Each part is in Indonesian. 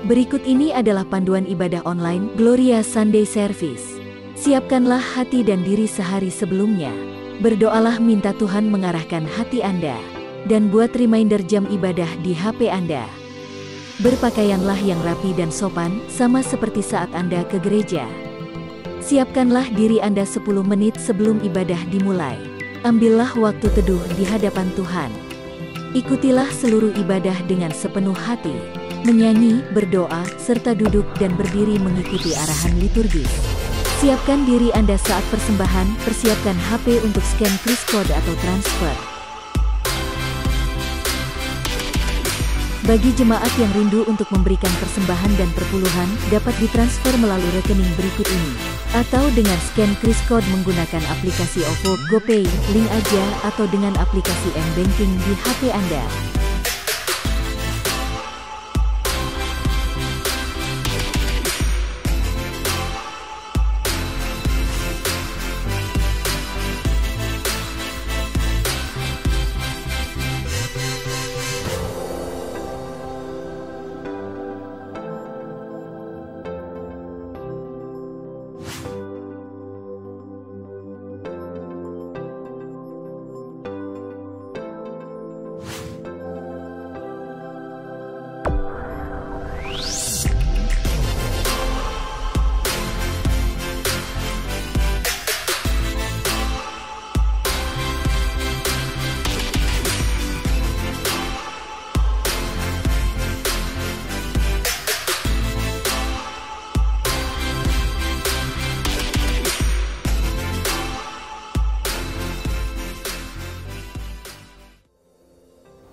Berikut ini adalah panduan ibadah online Gloria Sunday Service. Siapkanlah hati dan diri sehari sebelumnya. Berdoalah minta Tuhan mengarahkan hati Anda. Dan buat reminder jam ibadah di HP Anda. Berpakaianlah yang rapi dan sopan, sama seperti saat Anda ke gereja. Siapkanlah diri Anda 10 menit sebelum ibadah dimulai. Ambillah waktu teduh di hadapan Tuhan. Ikutilah seluruh ibadah dengan sepenuh hati. Menyanyi, berdoa, serta duduk dan berdiri mengikuti arahan liturgis. Siapkan diri Anda saat persembahan, persiapkan HP untuk scan kris kode atau transfer. Bagi jemaat yang rindu untuk memberikan persembahan dan perpuluhan, dapat ditransfer melalui rekening berikut ini. Atau dengan scan kris kode menggunakan aplikasi OVO, GoPay, link aja, atau dengan aplikasi M-Banking di HP Anda.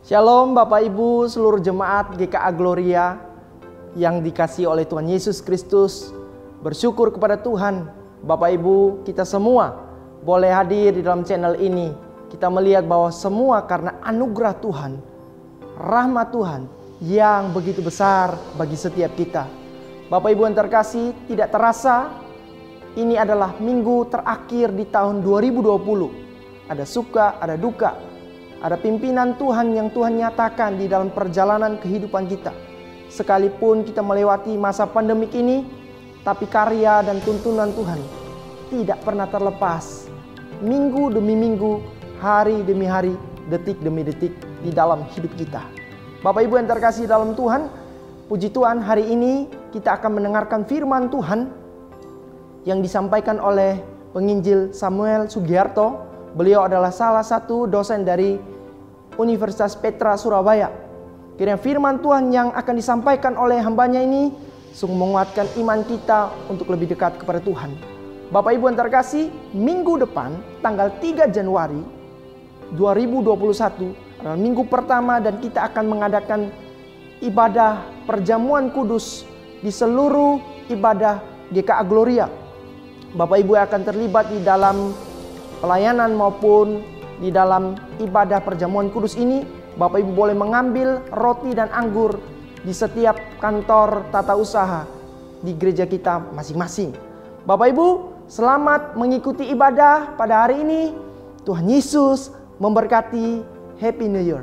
Shalom Bapak Ibu seluruh jemaat GKA Gloria yang dikasihi oleh Tuhan Yesus Kristus. Bersyukur kepada Tuhan, Bapak Ibu kita semua boleh hadir di dalam channel ini. Kita melihat bahwa semua karena anugerah Tuhan, rahmat Tuhan yang begitu besar bagi setiap kita. Bapak Ibu yang terkasih, tidak terasa ini adalah minggu terakhir di tahun 2020. Ada suka, ada duka. Ada pimpinan Tuhan yang Tuhan nyatakan di dalam perjalanan kehidupan kita. Sekalipun kita melewati masa pandemik ini, tapi karya dan tuntunan Tuhan tidak pernah terlepas. Minggu demi minggu, hari demi hari, detik demi detik di dalam hidup kita. Bapak Ibu yang terkasih dalam Tuhan, puji Tuhan hari ini kita akan mendengarkan firman Tuhan yang disampaikan oleh penginjil Samuel Sugiarto. Beliau adalah salah satu dosen dari Universitas Petra Surabaya. Kiranya firman Tuhan yang akan disampaikan oleh hambanya ini sungguh menguatkan iman kita untuk lebih dekat kepada Tuhan. Bapak Ibu yang terkasih, minggu depan tanggal 3 Januari 2021 adalah minggu pertama dan kita akan mengadakan ibadah perjamuan kudus di seluruh ibadah GKA Gloria. Bapak Ibu akan terlibat di dalam pelayanan maupun di dalam ibadah perjamuan kudus ini. Bapak Ibu boleh mengambil roti dan anggur di setiap kantor tata usaha di gereja kita masing-masing. Bapak Ibu, selamat mengikuti ibadah pada hari ini. Tuhan Yesus memberkati. Happy New Year.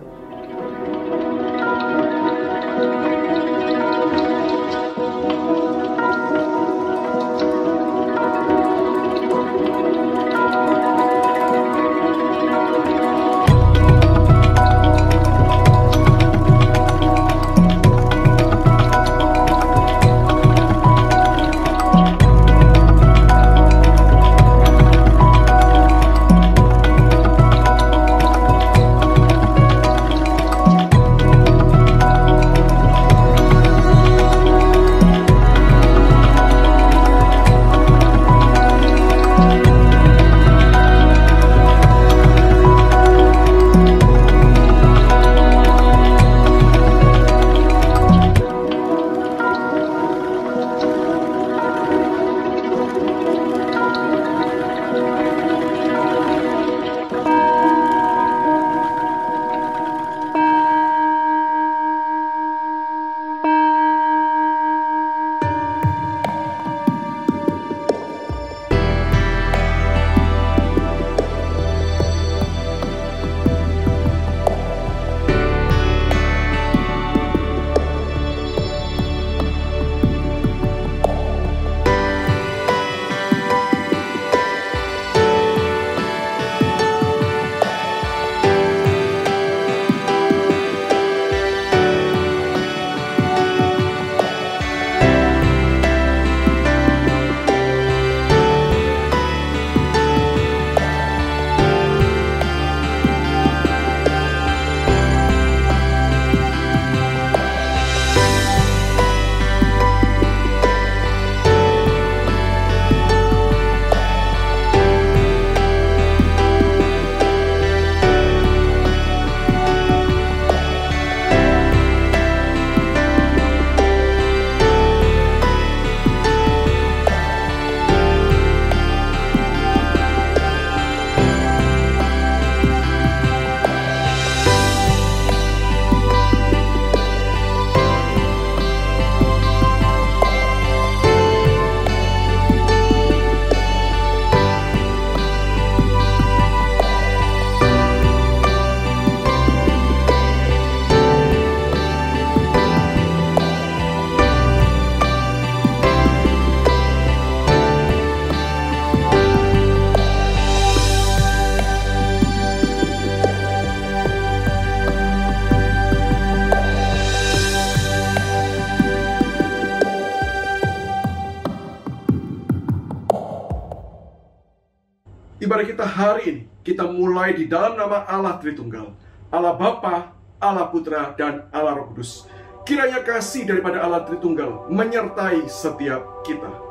ibadah kita hari ini, kita mulai di dalam nama Allah Tritunggal, Allah Bapa, Allah Putra, dan Allah Roh Kudus. Kiranya kasih daripada Allah Tritunggal menyertai setiap kita.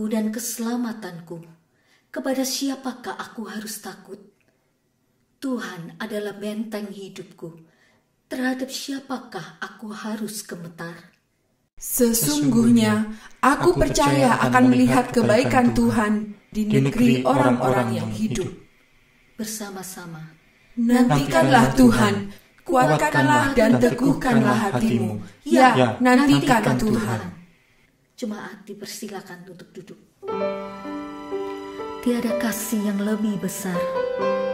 Dan keselamatanku. Kepada siapakah aku harus takut? Tuhan adalah benteng hidupku. Terhadap siapakah aku harus gemetar? Sesungguhnya aku percaya akan melihat kebaikan Tuhan di negeri orang-orang yang hidup. Bersama-sama nantikanlah Tuhan, kuatkanlah dan teguhkanlah hatimu. Ya, nantikan Tuhan. Jemaat dipersilakan untuk duduk. Tiada kasih yang lebih besar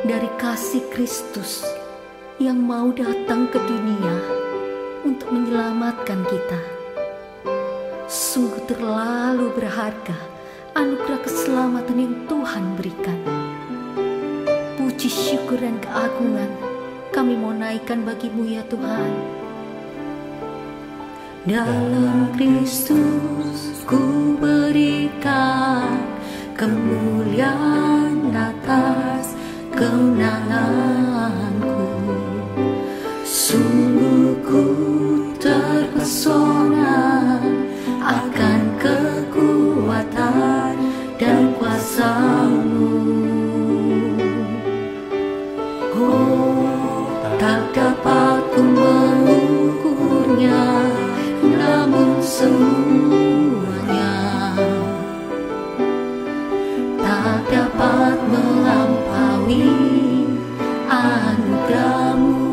dari kasih Kristus yang mau datang ke dunia untuk menyelamatkan kita. Sungguh terlalu berharga anugerah keselamatan yang Tuhan berikan. Puji, syukur, dan keagungan kami mau naikkan bagimu ya Tuhan. Dalam Kristus ku berikan kemuliaan atas kemenanganku. Sungguh ku terpesona akan kekuatan dan kuasa-Mu. Oh, tak dapat ku mengukurnya, namun semuanya tak dapat melampaui anugerah-Mu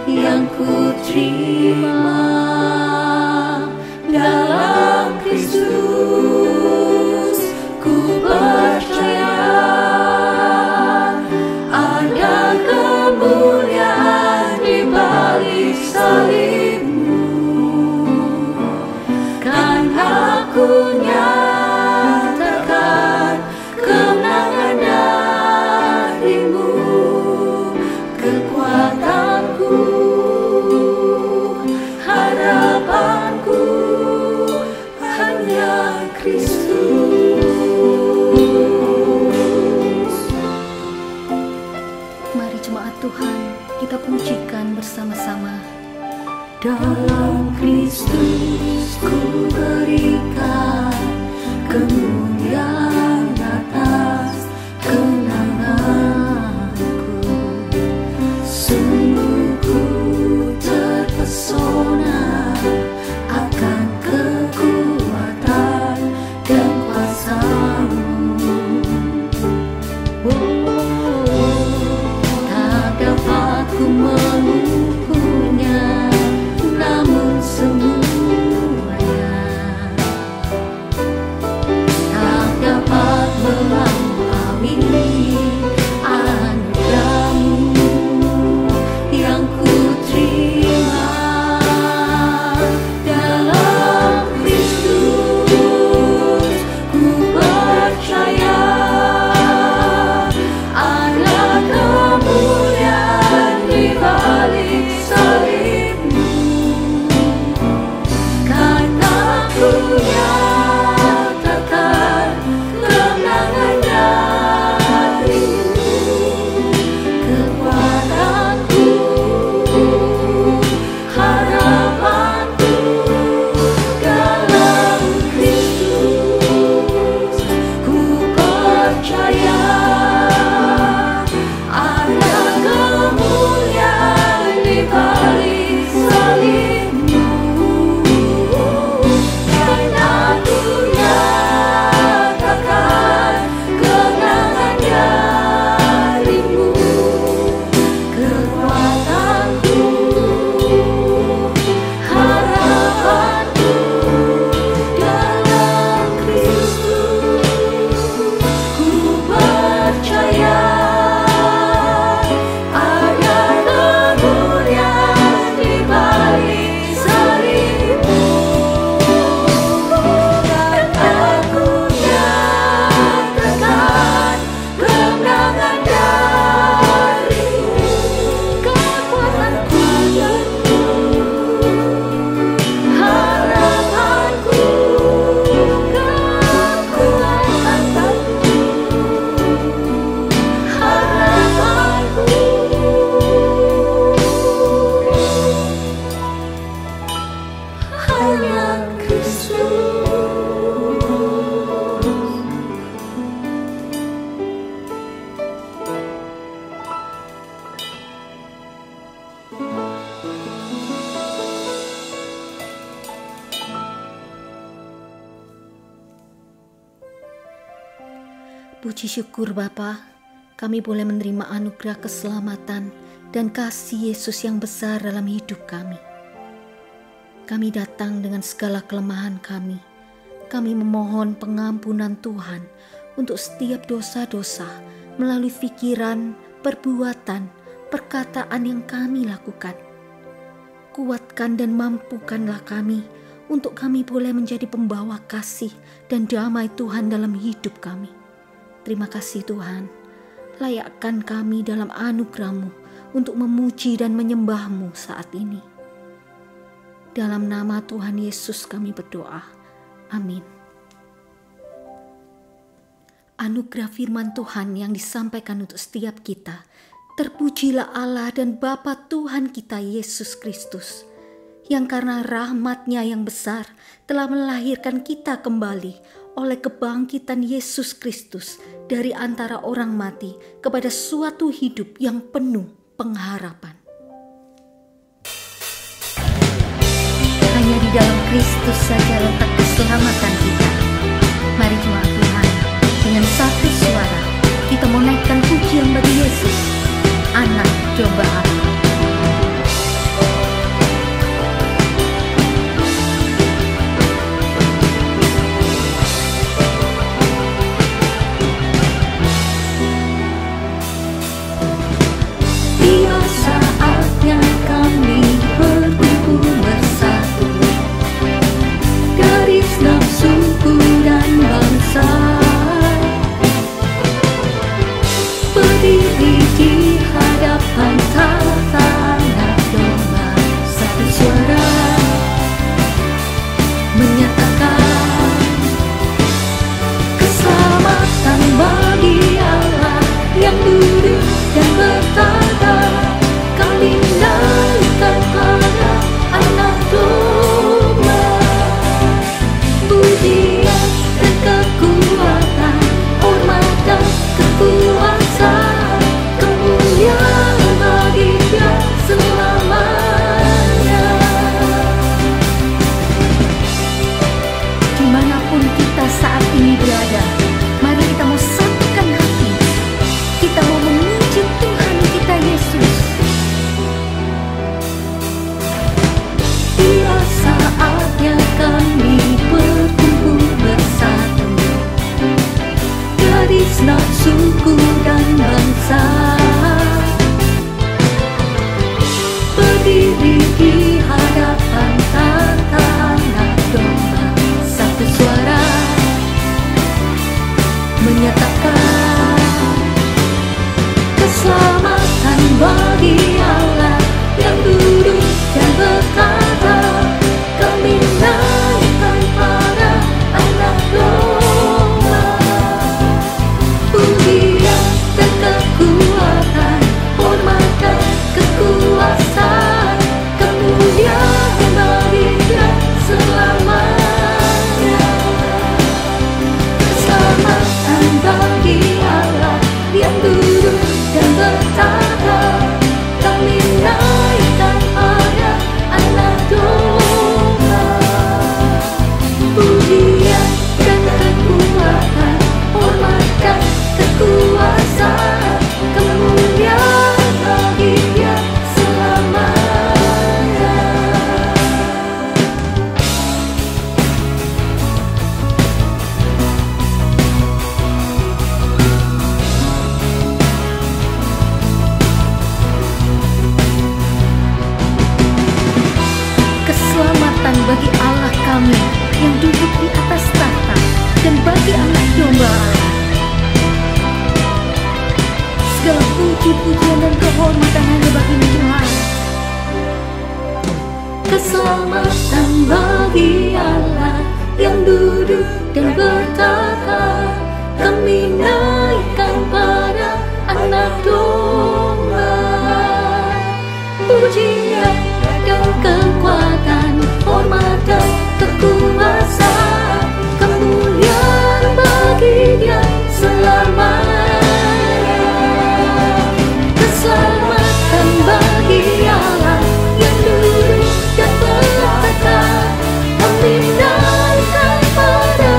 yang ku terima dalam Kristus. Ku percaya ada kemuliaan di balik salib. Aku nyatakan kemenangan dari-Mu, kekuatanku, harapanku hanya Kristus. Mari jemaat Tuhan, kita pujikan bersama-sama. Dalam Kristus ku berikan kemuliaan atas kenanganku. Sungguh ku terpesona akan kekuatan dan kuasa-Mu. Tak dapat ku mengukurnya, namun semuanya Puji syukur Bapa, kami boleh menerima anugerah keselamatan dan kasih Yesus yang besar dalam hidup kami. Kami datang dengan segala kelemahan kami. Kami memohon pengampunan Tuhan untuk setiap dosa-dosa melalui pikiran, perbuatan, perkataan yang kami lakukan. Kuatkan dan mampukanlah kami untuk kami boleh menjadi pembawa kasih dan damai Tuhan dalam hidup kami. Terima kasih Tuhan, layakkan kami dalam anugerah-Mu untuk memuji dan menyembah-Mu saat ini. Dalam nama Tuhan Yesus kami berdoa. Amin. Anugerah firman Tuhan yang disampaikan untuk setiap kita. Terpujilah Allah dan Bapa Tuhan kita Yesus Kristus, yang karena rahmat-Nya yang besar telah melahirkan kita kembali oleh kebangkitan Yesus Kristus dari antara orang mati kepada suatu hidup yang penuh pengharapan. Hanya di dalam Kristus saja letak keselamatan kita. Mari jemaat Tuhan, dengan satu suara kita mau naikkan pujian bagi Yesus, Anak Domba Allah. Tiba saatnya kami berkumpul bersatu, garis nafsuku dan bangsa, berdiri di hadapan tahta Anak Domba, satu suara menyatakan keselamatan bagi Allah yang duduk dan bertata. Kami naikkan pada Anak Domba, pujian dan kekuatan, hormat dan kekuasaan, kemuliaan bagi Dia selamanya. Dimanapun kita saat ini berada, mari kita mau satukan hati. Kita mau memuji Tuhan kita Yesus. Tiba saatnya kami berkumpul bersatu, garis nafsuku dan bangsa, berdiri di hadapan tahta Anak Domba, satu suara menyatakan keselamatan bagi Allah yang duduk dan berkata. Kami naikkan pada Anak Domba, pujian dan kekuatan, hormat dan kekuasaan, kemuliaan bagi Dia selamanya. Keselamatan bagi Allah yang duduk dan bertata. Kami naikkan pada Anak Domba, pujian dan kekuatan, hormat dan kekuasaan, kemuliaan bagi Dia selamanya. Keselamatan bagi Allah kami yang duduk di atas tahta dan bagi Anak Domba Allah. Segala puji-pujian dan kehormatan hanya bagi Tuhan. Keselamatan bagi Allah yang duduk dan bertata. Kami naikkan pada Anak Domba, pujian dan kekuatan, hormat dan kekuasaan, kemuliaan bagi Dia selamanya. Keselamatan bagi Allah yang duduk dan bertata. Kami naikkan pada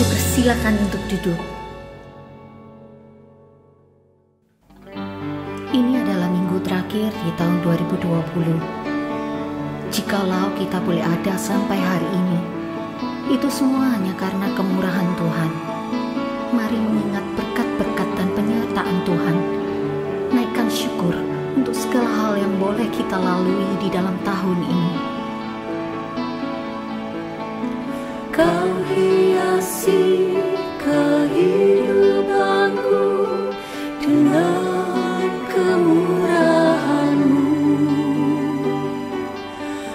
Dipersilakan untuk duduk. Ini adalah minggu terakhir di tahun 2020. Jikalau kita boleh ada sampai hari ini, itu semua hanya karena kemurahan Tuhan. Mari mengingat berkat-berkat dan penyertaan Tuhan. Naikkan syukur untuk segala hal yang boleh kita lalui di dalam tahun ini. Kau hiasi kehidupanku dengan kemurahan-Mu.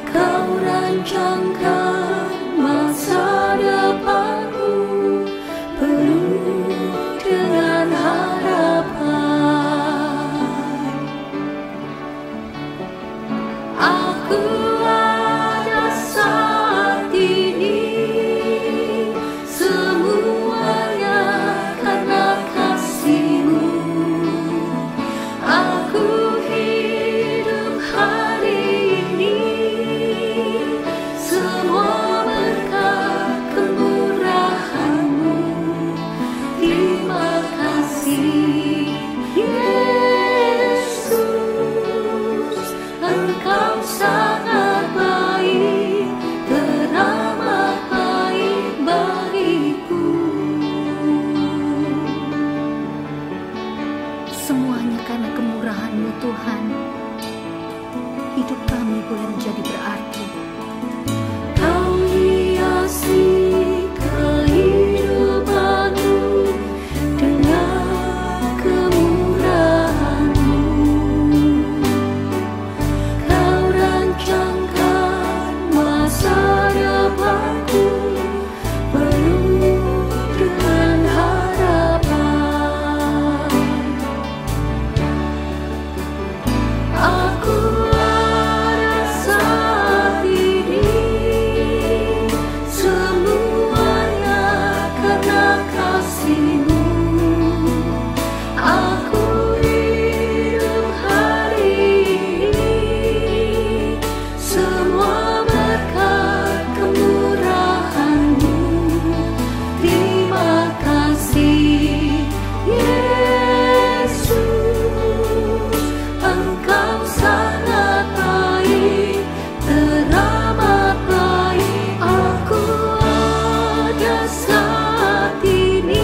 Kau rancangkan masa depanku penuh dengan harapan. Aku ada saat ini semuanya karena kasih-Mu. Aku hidup hari ini semua berkat kemurahan-Mu. Terima kasih Yesus, Engkau sangat baik, teramat baik bagiku. Semuanya karena kemurahan-Mu Tuhan, hidup kami boleh menjadi berarti. Kau hiasi kehidupanku dengan kemurahan-Mu. Kau rancangkan masa depanku penuh dengan harapan. Aku ada saat ini semuanya karena kasih-Mu. Aku hidup hari ini semua berkat kemurahan-Mu. Terima kasih Yesus, Engkau sangat baik, teramat baik. Aku ada saat ini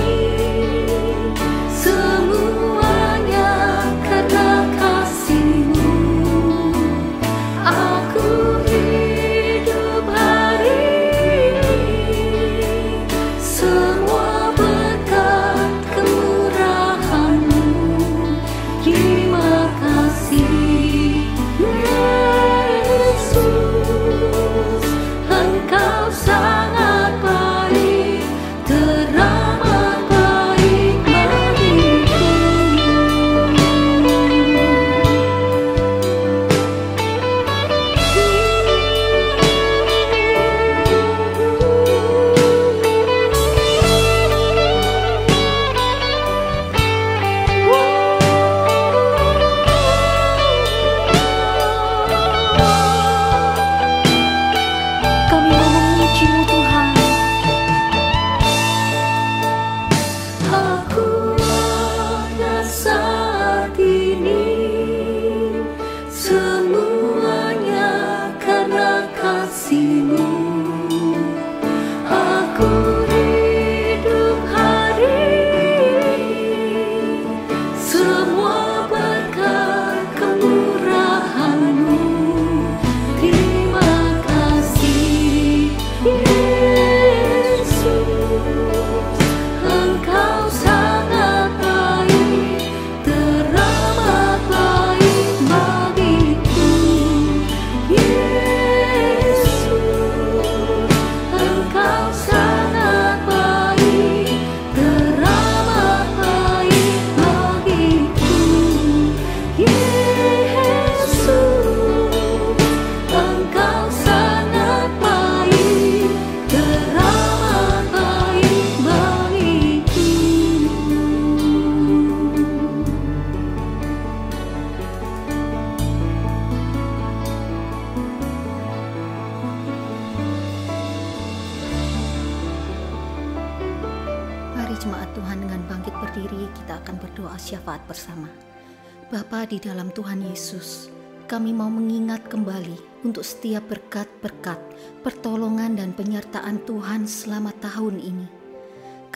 Mari jemaat Tuhan dengan bangkit berdiri, kita akan berdoa syafaat bersama. Bapa di dalam Tuhan Yesus, kami mau mengingat kembali untuk setiap berkat-berkat, pertolongan dan penyertaan Tuhan selama tahun ini.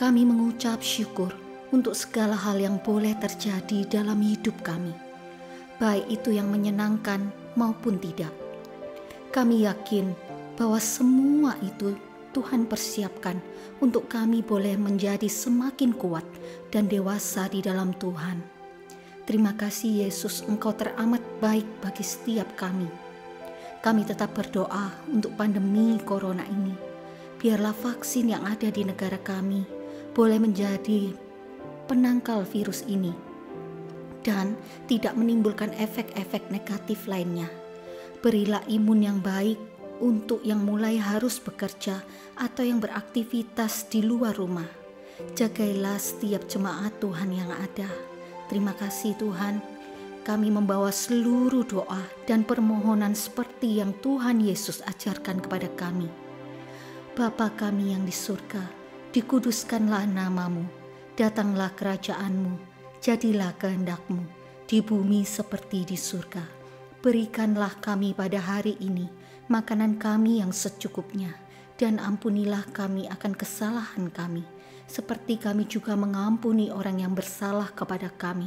Kami mengucap syukur untuk segala hal yang boleh terjadi dalam hidup kami, baik itu yang menyenangkan maupun tidak. Kami yakin bahwa semua itu Tuhan persiapkan untuk kami boleh menjadi semakin kuat dan dewasa di dalam Tuhan. Terima kasih Yesus, Engkau teramat baik bagi setiap kami. Kami tetap berdoa untuk pandemi corona ini. Biarlah vaksin yang ada di negara kami boleh menjadi penangkal virus ini dan tidak menimbulkan efek-efek negatif lainnya. Berilah imun yang baik untuk yang mulai harus bekerja atau yang beraktivitas di luar rumah. Jagailah setiap jemaat Tuhan yang ada. Terima kasih Tuhan, kami membawa seluruh doa dan permohonan seperti yang Tuhan Yesus ajarkan kepada kami. Bapa kami yang di surga, dikuduskanlah namamu, datanglah kerajaanmu, jadilah kehendak-Mu di bumi seperti di surga. Berikanlah kami pada hari ini makanan kami yang secukupnya, dan ampunilah kami akan kesalahan kami, seperti kami juga mengampuni orang yang bersalah kepada kami.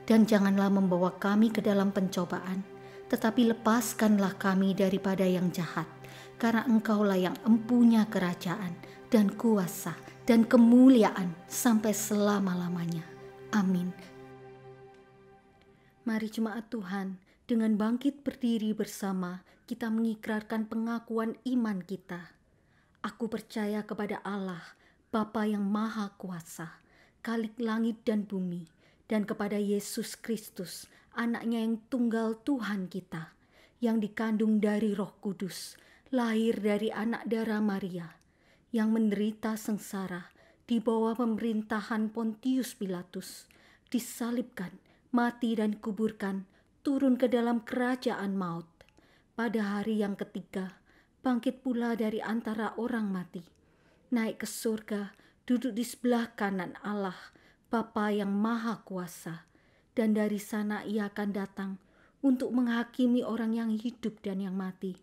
Dan janganlah membawa kami ke dalam pencobaan, tetapi lepaskanlah kami daripada yang jahat, karena Engkaulah yang empunya kerajaan dan kuasa dan kemuliaan sampai selama-lamanya. Amin. Mari jemaat Tuhan, dengan bangkit berdiri bersama, kita mengikrarkan pengakuan iman kita. Aku percaya kepada Allah, Bapa yang Maha Kuasa, Khalik langit dan bumi, dan kepada Yesus Kristus, Anak-Nya yang tunggal Tuhan kita, yang dikandung dari Roh Kudus, lahir dari anak darah Maria, yang menderita sengsara di bawah pemerintahan Pontius Pilatus, disalibkan, mati dan kuburkan, turun ke dalam kerajaan maut. Pada hari yang ketiga, bangkit pula dari antara orang mati, naik ke surga, duduk di sebelah kanan Allah, Bapa yang Maha Kuasa, dan dari sana Ia akan datang untuk menghakimi orang yang hidup dan yang mati.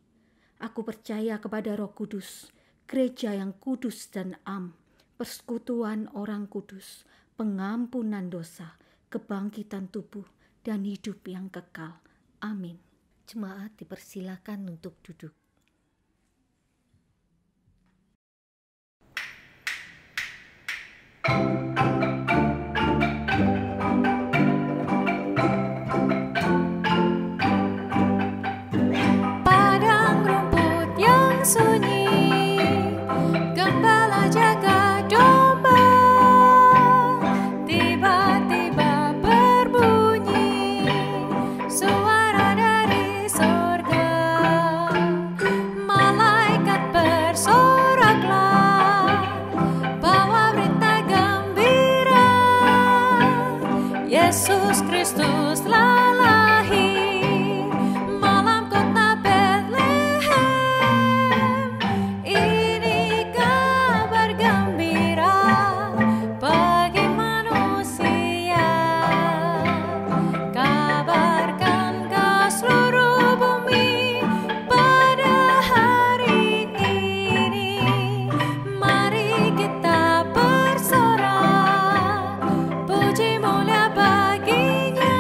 Aku percaya kepada Roh Kudus, gereja yang kudus dan am, persekutuan orang kudus, pengampunan dosa, kebangkitan tubuh, dan hidup yang kekal. Amin. Jemaat dipersilakan untuk duduk. Padang rumput yang sunyi, gembala jaga domba, tiba-tiba berbunyi suara dari surga. Malaikat bersoraklah, bawa berita gembira, Yesus Kristus telah lahir, malam kota Bethlehem. Ini kabar gembira bagi manusia. Kabarkan ke seluruh bumi pada hari ini. Mari kita bersorak, puji mulia baginya.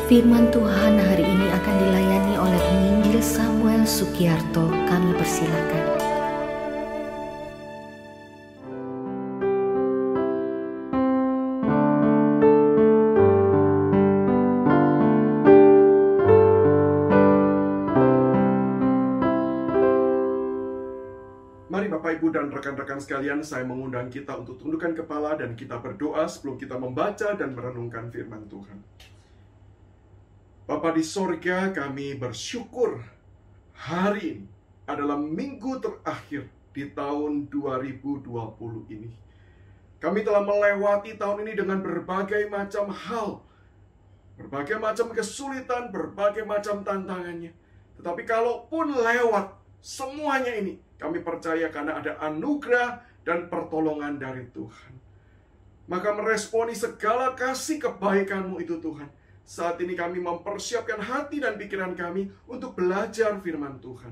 Firman Tuhan hari ini akan dilayani oleh penginjil Samuel Sugiarto. Kami persilakan. Mari Bapak, Ibu, dan rekan-rekan sekalian, saya mengundang kita untuk tundukkan kepala dan kita berdoa sebelum kita membaca dan merenungkan firman Tuhan. Bapa di sorga, kami bersyukur hari ini adalah minggu terakhir di tahun 2020 ini. Kami telah melewati tahun ini dengan berbagai macam hal, berbagai macam kesulitan, berbagai macam tantangannya. Tetapi kalaupun lewat semuanya ini, kami percaya karena ada anugerah dan pertolongan dari Tuhan. Maka meresponi segala kasih kebaikan-Mu itu Tuhan. Saat ini kami mempersiapkan hati dan pikiran kami untuk belajar firman Tuhan.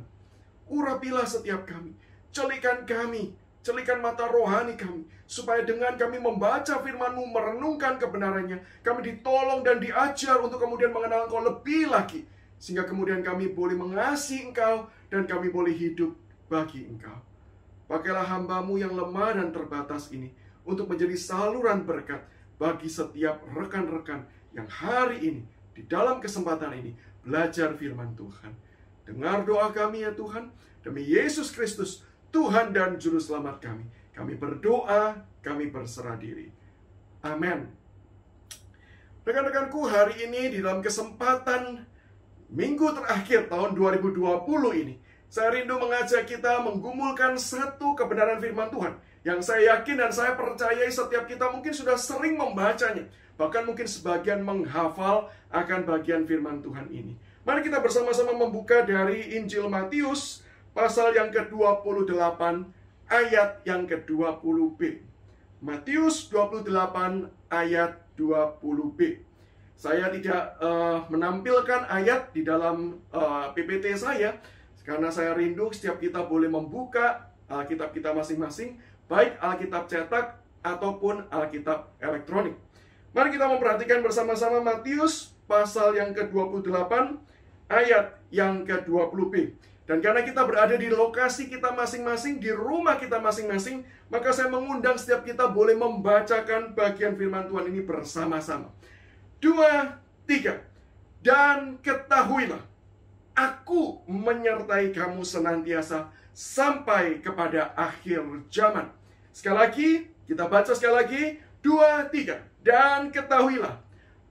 Urapilah setiap kami, celikan mata rohani kami, supaya dengan kami membaca firman-Mu, merenungkan kebenarannya, kami ditolong dan diajar untuk kemudian mengenal Engkau lebih lagi, sehingga kemudian kami boleh mengasihi Engkau dan kami boleh hidup bagi Engkau. Pakailah hamba-Mu yang lemah dan terbatas ini untuk menjadi saluran berkat bagi setiap rekan-rekan yang hari ini, di dalam kesempatan ini, belajar firman Tuhan. Dengar doa kami ya Tuhan, demi Yesus Kristus, Tuhan dan Juru Selamat kami. Kami berdoa, kami berserah diri. Amin. Rekan-rekanku, hari ini di dalam kesempatan minggu terakhir tahun 2020 ini, saya rindu mengajak kita menggumulkan satu kebenaran firman Tuhan yang saya yakin dan saya percayai setiap kita mungkin sudah sering membacanya. Bahkan mungkin sebagian menghafal akan bagian firman Tuhan ini. Mari kita bersama-sama membuka dari Injil Matius pasal yang ke-28 ayat yang ke-20b. Matius 28 ayat 20b. Saya tidak menampilkan ayat di dalam PPT saya, karena saya rindu setiap kita boleh membuka Alkitab kita masing-masing, baik Alkitab cetak ataupun Alkitab elektronik. Mari kita memperhatikan bersama-sama Matius pasal yang ke-28 ayat yang ke-20b. Dan karena kita berada di lokasi kita masing-masing, di rumah kita masing-masing, maka saya mengundang setiap kita boleh membacakan bagian firman Tuhan ini bersama-sama. 2, 3. Dan ketahuilah, Aku menyertai kamu senantiasa sampai kepada akhir zaman. Sekali lagi, kita baca sekali lagi. 2, 3. Dan ketahuilah,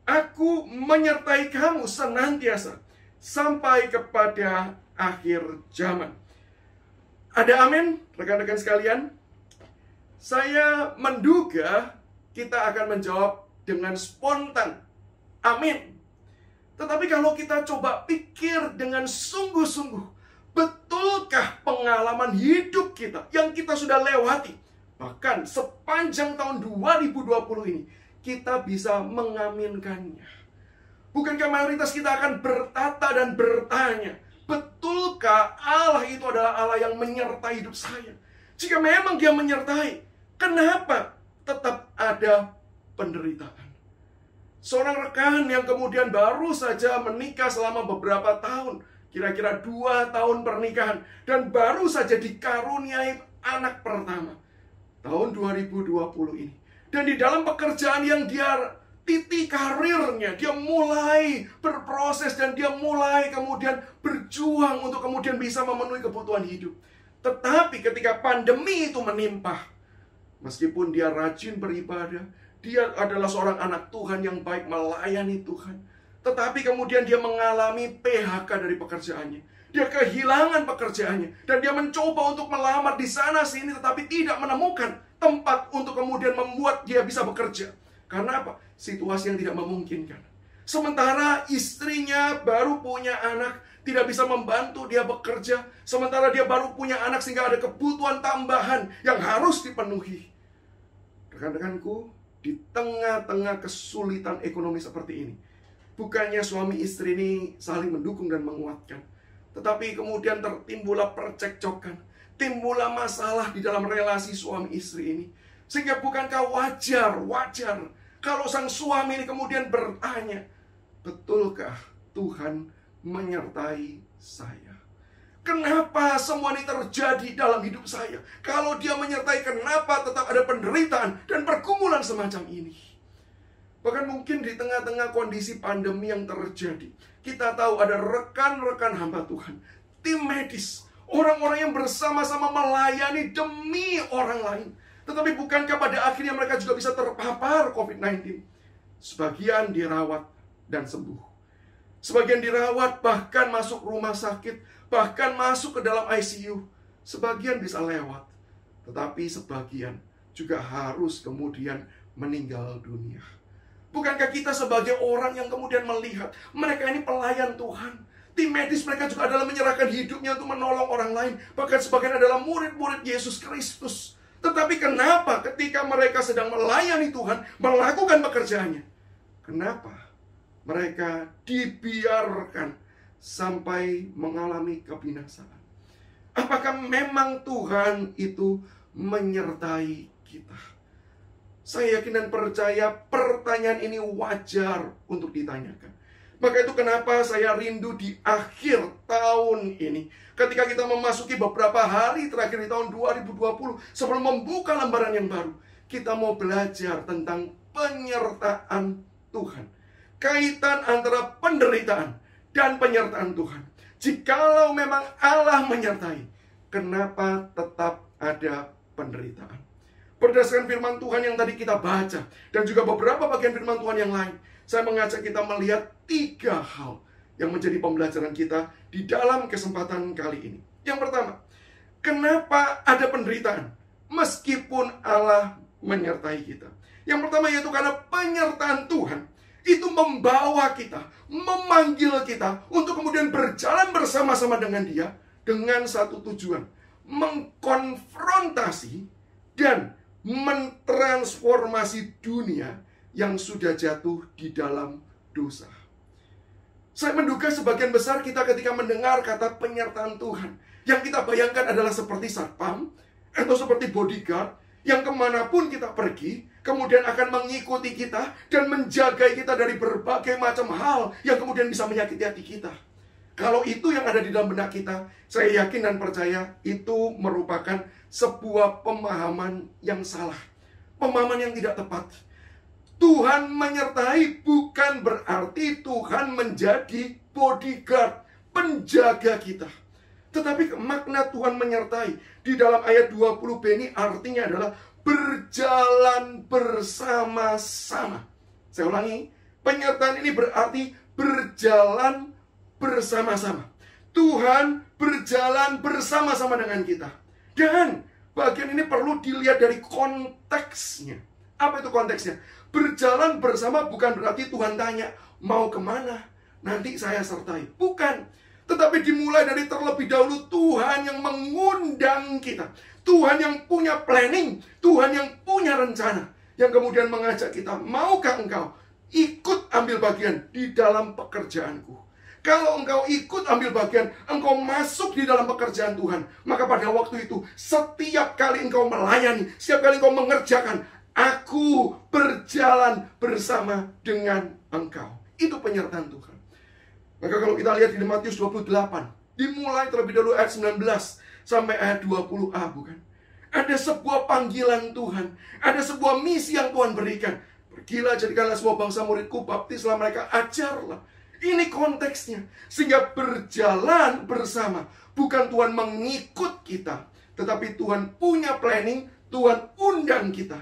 Aku menyertai kamu senantiasa sampai kepada akhir zaman. Ada amin, rekan-rekan sekalian? Saya menduga kita akan menjawab dengan spontan. Amin. Tetapi kalau kita coba pikir dengan sungguh-sungguh, betulkah pengalaman hidup kita yang kita sudah lewati, bahkan sepanjang tahun 2020 ini, kita bisa mengaminkannya? Bukankah mayoritas kita akan bertata dan bertanya, betulkah Allah itu adalah Allah yang menyertai hidup saya? Jika memang Dia menyertai, kenapa tetap ada penderitaan? Seorang rekan yang kemudian baru saja menikah selama beberapa tahun, kira-kira 2 tahun pernikahan, dan baru saja dikaruniai anak pertama tahun 2020 ini. Dan di dalam pekerjaan yang dia titi karirnya, dia mulai berproses dan dia mulai kemudian berjuang untuk kemudian bisa memenuhi kebutuhan hidup. Tetapi ketika pandemi itu menimpa, meskipun dia rajin beribadah, dia adalah seorang anak Tuhan yang baik melayani Tuhan, tetapi kemudian dia mengalami PHK dari pekerjaannya. Dia kehilangan pekerjaannya dan dia mencoba untuk melamar di sana sini, tetapi tidak menemukan tempat untuk kemudian membuat dia bisa bekerja. Karena apa? Situasi yang tidak memungkinkan. Sementara istrinya baru punya anak, tidak bisa membantu dia bekerja. Sementara dia baru punya anak sehingga ada kebutuhan tambahan yang harus dipenuhi. Rekan-rekanku, di tengah-tengah kesulitan ekonomi seperti ini, bukannya suami istri ini saling mendukung dan menguatkan, tetapi kemudian tertimbullah percekcokan, timbullah masalah di dalam relasi suami istri ini. Sehingga bukankah wajar kalau sang suami ini kemudian bertanya, betulkah Tuhan menyertai saya? Kenapa semua ini terjadi dalam hidup saya? Kalau Dia menyertai, kenapa tetap ada penderitaan dan pergumulan semacam ini? Bahkan mungkin di tengah-tengah kondisi pandemi yang terjadi, kita tahu ada rekan-rekan hamba Tuhan, tim medis, orang-orang yang bersama-sama melayani demi orang lain. Tetapi bukankah pada akhirnya mereka juga bisa terpapar COVID-19? Sebagian dirawat dan sembuh. Sebagian dirawat bahkan masuk rumah sakit, bahkan masuk ke dalam ICU. Sebagian bisa lewat, tetapi sebagian juga harus kemudian meninggal dunia. Bukankah kita sebagai orang yang kemudian melihat mereka ini pelayan Tuhan? Tim medis mereka juga adalah menyerahkan hidupnya untuk menolong orang lain. Bahkan sebagian adalah murid-murid Yesus Kristus. Tetapi kenapa ketika mereka sedang melayani Tuhan, melakukan pekerjaannya, kenapa mereka dibiarkan sampai mengalami kebinasaan? Apakah memang Tuhan itu menyertai kita? Saya yakin dan percaya pertanyaan ini wajar untuk ditanyakan. Maka itu kenapa saya rindu di akhir tahun ini, ketika kita memasuki beberapa hari terakhir di tahun 2020, sebelum membuka lembaran yang baru, kita mau belajar tentang penyertaan Tuhan. Kaitan antara penderitaan dan penyertaan Tuhan. Jikalau memang Allah menyertai, kenapa tetap ada penderitaan? Berdasarkan firman Tuhan yang tadi kita baca, dan juga beberapa bagian firman Tuhan yang lain, saya mengajak kita melihat 3 hal yang menjadi pembelajaran kita di dalam kesempatan kali ini. Yang pertama, kenapa ada penderitaan meskipun Allah menyertai kita? Yang pertama yaitu karena penyertaan Tuhan itu membawa kita, memanggil kita untuk kemudian berjalan bersama-sama dengan Dia dengan satu tujuan, mengkonfrontasi dan mentransformasi dunia yang sudah jatuh di dalam dosa. Saya menduga sebagian besar kita ketika mendengar kata penyertaan Tuhan, yang kita bayangkan adalah seperti satpam atau seperti bodyguard yang kemanapun kita pergi, kemudian akan mengikuti kita dan menjaga kita dari berbagai macam hal yang kemudian bisa menyakiti hati kita. Kalau itu yang ada di dalam benak kita, saya yakin dan percaya itu merupakan sebuah pemahaman yang salah, pemahaman yang tidak tepat. Tuhan menyertai bukan berarti Tuhan menjadi bodyguard, penjaga kita. Tetapi makna Tuhan menyertai di dalam ayat 20b ini artinya adalah berjalan bersama-sama. Saya ulangi, penyertaan ini berarti berjalan bersama-sama. Tuhan berjalan bersama-sama dengan kita. Dan bagian ini perlu dilihat dari konteksnya. Apa itu konteksnya? Berjalan bersama bukan berarti Tuhan tanya, mau kemana? Nanti saya sertai. Bukan. Tetapi dimulai dari terlebih dahulu Tuhan yang mengundang kita. Tuhan yang punya planning. Tuhan yang punya rencana. Yang kemudian mengajak kita, maukah engkau ikut ambil bagian di dalam pekerjaanku? Kalau engkau ikut ambil bagian, engkau masuk di dalam pekerjaan Tuhan, maka pada waktu itu, setiap kali engkau melayani, setiap kali engkau mengerjakan, aku berjalan bersama dengan engkau. Itu penyertaan Tuhan. Maka kalau kita lihat di Matius 28, dimulai terlebih dahulu ayat 19 sampai ayat 20a, bukan? Ada sebuah panggilan Tuhan, ada sebuah misi yang Tuhan berikan. Pergilah, jadikanlah semua bangsa muridku, baptislah mereka, ajarlah. Ini konteksnya. Sehingga berjalan bersama. Bukan Tuhan mengikut kita, tetapi Tuhan punya planning, Tuhan undang kita.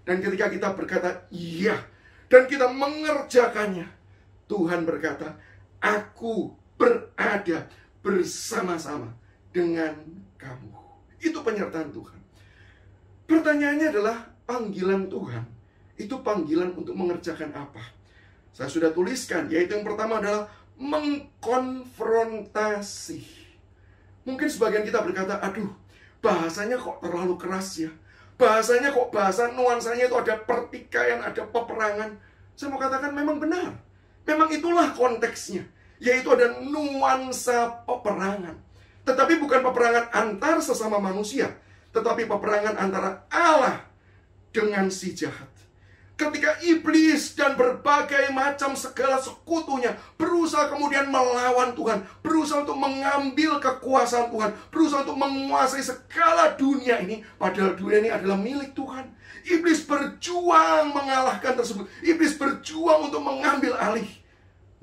Dan ketika kita berkata iya, dan kita mengerjakannya, Tuhan berkata, aku berada bersama-sama dengan kamu. Itu penyertaan Tuhan. Pertanyaannya adalah, panggilan Tuhan itu panggilan untuk mengerjakan apa? Saya sudah tuliskan, yaitu yang pertama adalah mengkonfrontasi. Mungkin sebagian kita berkata, aduh, bahasanya kok terlalu keras ya. Bahasanya kok bahasa nuansanya itu ada pertikaian, ada peperangan. Saya mau katakan memang benar. Memang itulah konteksnya. Yaitu ada nuansa peperangan. Tetapi bukan peperangan antar sesama manusia, tetapi peperangan antara Allah dengan si jahat. Ketika iblis dan berbagai macam segala sekutunya berusaha kemudian melawan Tuhan, berusaha untuk mengambil kekuasaan Tuhan, berusaha untuk menguasai segala dunia ini, padahal dunia ini adalah milik Tuhan. Iblis berjuang mengalahkan tersebut. Iblis berjuang untuk mengambil alih.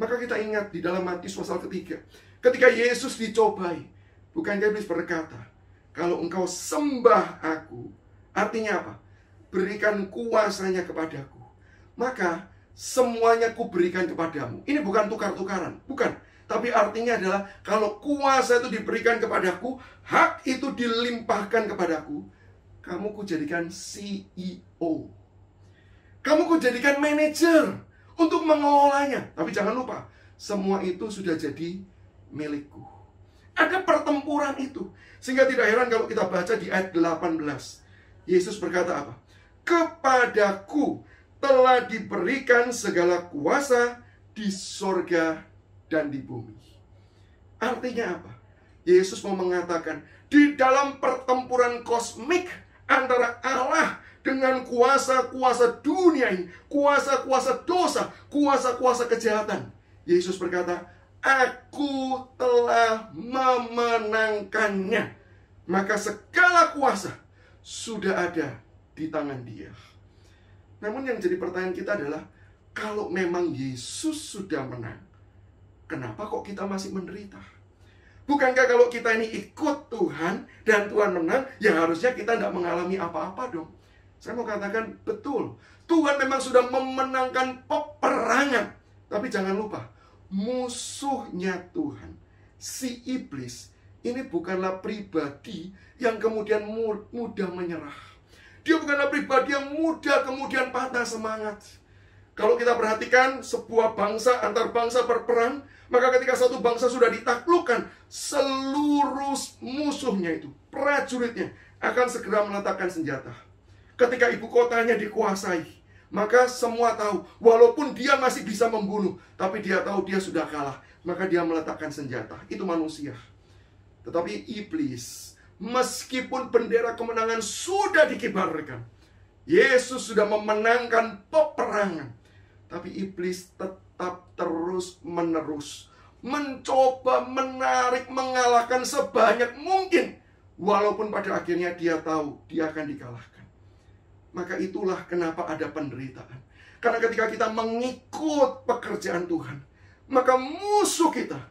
Maka kita ingat di dalam Matius pasal ketiga, ketika Yesus dicobai, bukankah iblis berkata, kalau engkau sembah aku, artinya apa? Berikan kuasanya kepadaku, maka semuanya kuberikan kepadamu. Ini bukan tukar-tukaran, bukan. Tapi artinya adalah kalau kuasa itu diberikan kepadaku, hak itu dilimpahkan kepadaku, kamu kujadikan CEO. Kamu kujadikan manajer untuk mengelolanya. Tapi jangan lupa, semua itu sudah jadi milikku. Ada pertempuran itu. Sehingga tidak heran kalau kita baca di ayat 18. Yesus berkata apa? Kepadaku telah diberikan segala kuasa di sorga dan di bumi. Artinya apa? Yesus mau mengatakan, di dalam pertempuran kosmik antara Allah dengan kuasa-kuasa dunia ini, kuasa-kuasa dosa, kuasa-kuasa kejahatan, Yesus berkata, aku telah memenangkannya. Maka segala kuasa sudah ada di tangan Dia. Namun yang jadi pertanyaan kita adalah, kalau memang Yesus sudah menang, kenapa kok kita masih menderita? Bukankah kalau kita ini ikut Tuhan dan Tuhan menang, ya harusnya kita tidak mengalami apa-apa dong. Saya mau katakan betul, Tuhan memang sudah memenangkan peperangan. Tapi jangan lupa, musuhnya Tuhan, si iblis, ini bukanlah pribadi yang kemudian mudah menyerah. Dia bukanlah pribadi yang mudah kemudian patah semangat. Kalau kita perhatikan sebuah bangsa, antar bangsa berperang, maka ketika satu bangsa sudah ditaklukkan, seluruh musuhnya itu, prajuritnya, akan segera meletakkan senjata. Ketika ibu kotanya dikuasai, maka semua tahu, walaupun dia masih bisa membunuh, tapi dia tahu dia sudah kalah, maka dia meletakkan senjata. Itu manusia. Tetapi iblis, meskipun bendera kemenangan sudah dikibarkan, Yesus sudah memenangkan peperangan, tapi iblis tetap terus-menerus mencoba menarik, mengalahkan sebanyak mungkin, walaupun pada akhirnya dia tahu dia akan dikalahkan. Maka itulah kenapa ada penderitaan. Karena ketika kita mengikut pekerjaan Tuhan, maka musuh kita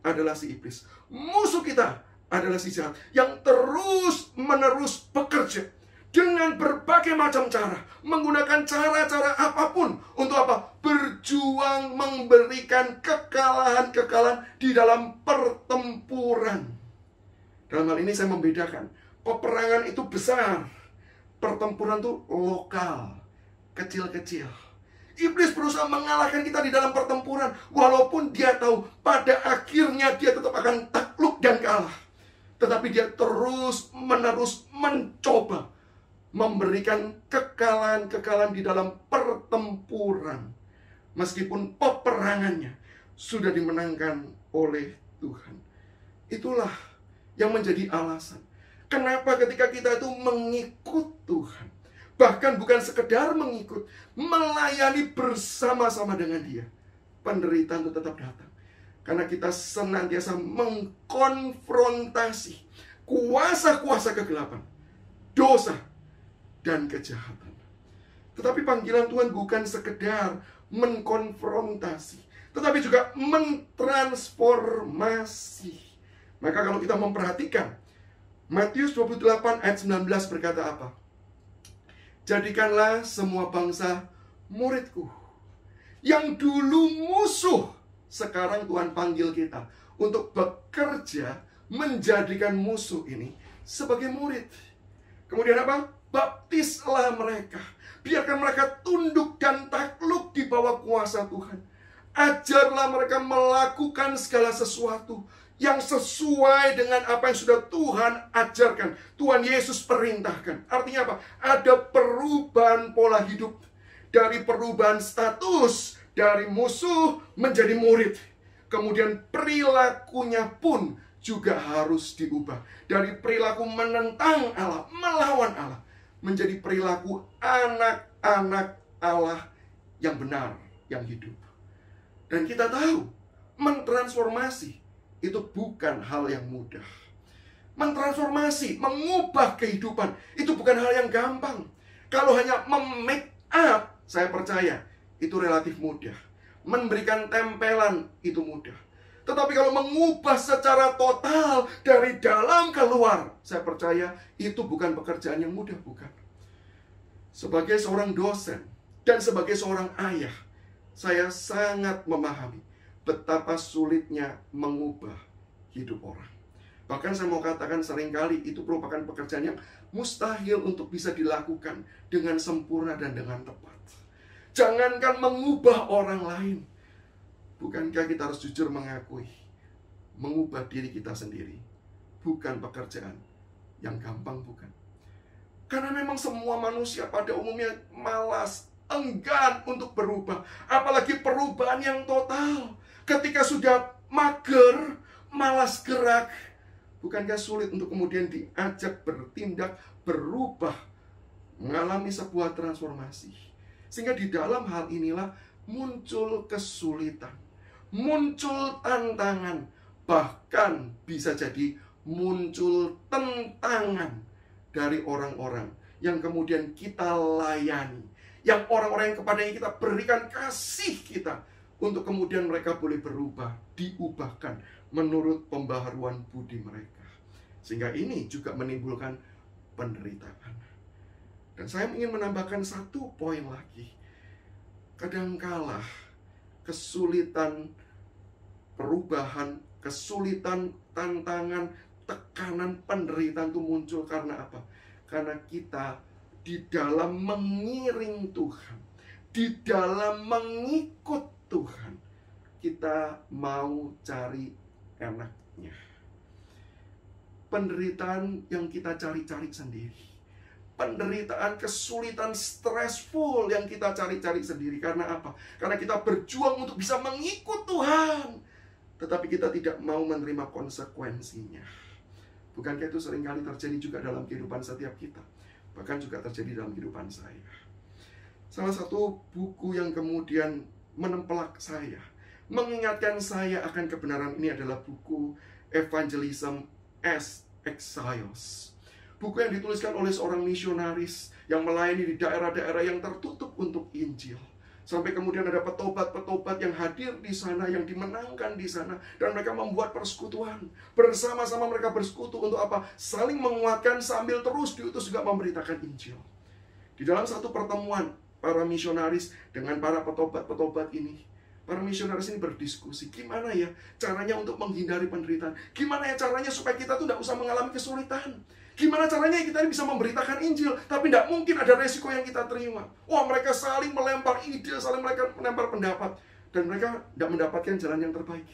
adalah si iblis. Musuh kita adalah si jahat yang terus-menerus bekerja dengan berbagai macam cara, menggunakan cara-cara apapun untuk apa? Berjuang memberikan kekalahan-kekalahan di dalam pertempuran. Dalam hal ini saya membedakan, peperangan itu besar, pertempuran itu lokal, kecil-kecil. Iblis berusaha mengalahkan kita di dalam pertempuran, walaupun dia tahu pada akhirnya dia tetap akan takluk dan kalah. Tetapi dia terus-menerus mencoba memberikan kekalahan-kekalahan di dalam pertempuran, meskipun peperangannya sudah dimenangkan oleh Tuhan. Itulah yang menjadi alasan kenapa ketika kita itu mengikut Tuhan, bahkan bukan sekedar mengikut, melayani bersama-sama dengan Dia, penderitaan itu tetap datang. Karena kita senantiasa mengkonfrontasi kuasa-kuasa kegelapan, dosa, dan kejahatan. Tetapi panggilan Tuhan bukan sekedar mengkonfrontasi, tetapi juga mentransformasi. Maka kalau kita memperhatikan, Matius 28 ayat 19 berkata apa? Jadikanlah semua bangsa muridku. Yang dulu musuh, sekarang Tuhan panggil kita untuk bekerja menjadikan musuh ini sebagai murid. Kemudian apa? Baptislah mereka. Biarkan mereka tunduk dan takluk di bawah kuasa Tuhan. Ajarlah mereka melakukan segala sesuatu yang sesuai dengan apa yang sudah Tuhan ajarkan, Tuhan Yesus perintahkan. Artinya apa? Ada perubahan pola hidup. Dari perubahan status, dari musuh menjadi murid. Kemudian perilakunya pun juga harus diubah. Dari perilaku menentang Allah, melawan Allah, menjadi perilaku anak-anak Allah yang benar, yang hidup. Dan kita tahu, mentransformasi itu bukan hal yang mudah. Mentransformasi, mengubah kehidupan, itu bukan hal yang gampang. Kalau hanya make up, saya percaya, itu relatif mudah. Memberikan tempelan, itu mudah. Tetapi kalau mengubah secara total dari dalam keluar, saya percaya itu bukan pekerjaan yang mudah, bukan. Sebagai seorang dosen dan sebagai seorang ayah, saya sangat memahami betapa sulitnya mengubah hidup orang. Bahkan saya mau katakan seringkali itu merupakan pekerjaan yang mustahil untuk bisa dilakukan dengan sempurna dan dengan tepat. Jangankan mengubah orang lain, bukankah kita harus jujur mengakui, mengubah diri kita sendiri bukan pekerjaan yang gampang, bukan? Karena memang semua manusia pada umumnya malas, enggan untuk berubah. Apalagi perubahan yang total. Ketika sudah mager, malas gerak, bukankah sulit untuk kemudian diajak bertindak, berubah, mengalami sebuah transformasi. Sehingga di dalam hal inilah muncul kesulitan, muncul tantangan, bahkan bisa jadi muncul tentangan dari orang-orang yang kemudian kita layani, yang orang-orang yang kepadanya kita berikan kasih kita, untuk kemudian mereka boleh berubah, diubahkan menurut pembaharuan budi mereka. Sehingga ini juga menimbulkan penderitaan. Dan saya ingin menambahkan satu poin lagi. Kadangkala kesulitan perubahan, kesulitan, tantangan, tekanan, penderitaan itu muncul karena apa? Karena kita di dalam mengiring Tuhan, di dalam mengikut Tuhan, kita mau cari enaknya. Penderitaan yang kita cari-cari sendiri, penderitaan, kesulitan, stressful yang kita cari-cari sendiri. Karena apa? Karena kita berjuang untuk bisa mengikut Tuhan, tetapi kita tidak mau menerima konsekuensinya. Bukankah itu seringkali terjadi juga dalam kehidupan setiap kita? Bahkan juga terjadi dalam kehidupan saya. Salah satu buku yang kemudian menempelak saya, mengingatkan saya akan kebenaran ini adalah buku Evangelism as Exiles. Buku yang dituliskan oleh seorang misionaris yang melayani di daerah-daerah yang tertutup untuk Injil. Sampai kemudian ada petobat-petobat yang hadir di sana, yang dimenangkan di sana. Dan mereka membuat persekutuan. Bersama-sama mereka bersekutu untuk apa? Saling menguatkan sambil terus diutus juga memberitakan Injil. Di dalam satu pertemuan, para misionaris dengan para petobat-petobat ini, para misionaris ini berdiskusi, gimana ya caranya untuk menghindari penderitaan? Gimana ya caranya supaya kita tuh tidak usah mengalami kesulitan? Gimana caranya kita bisa memberitakan Injil, tapi tidak mungkin ada resiko yang kita terima? Wah, mereka saling melempar ide, saling melempar pendapat. Dan mereka tidak mendapatkan jalan yang terbaik.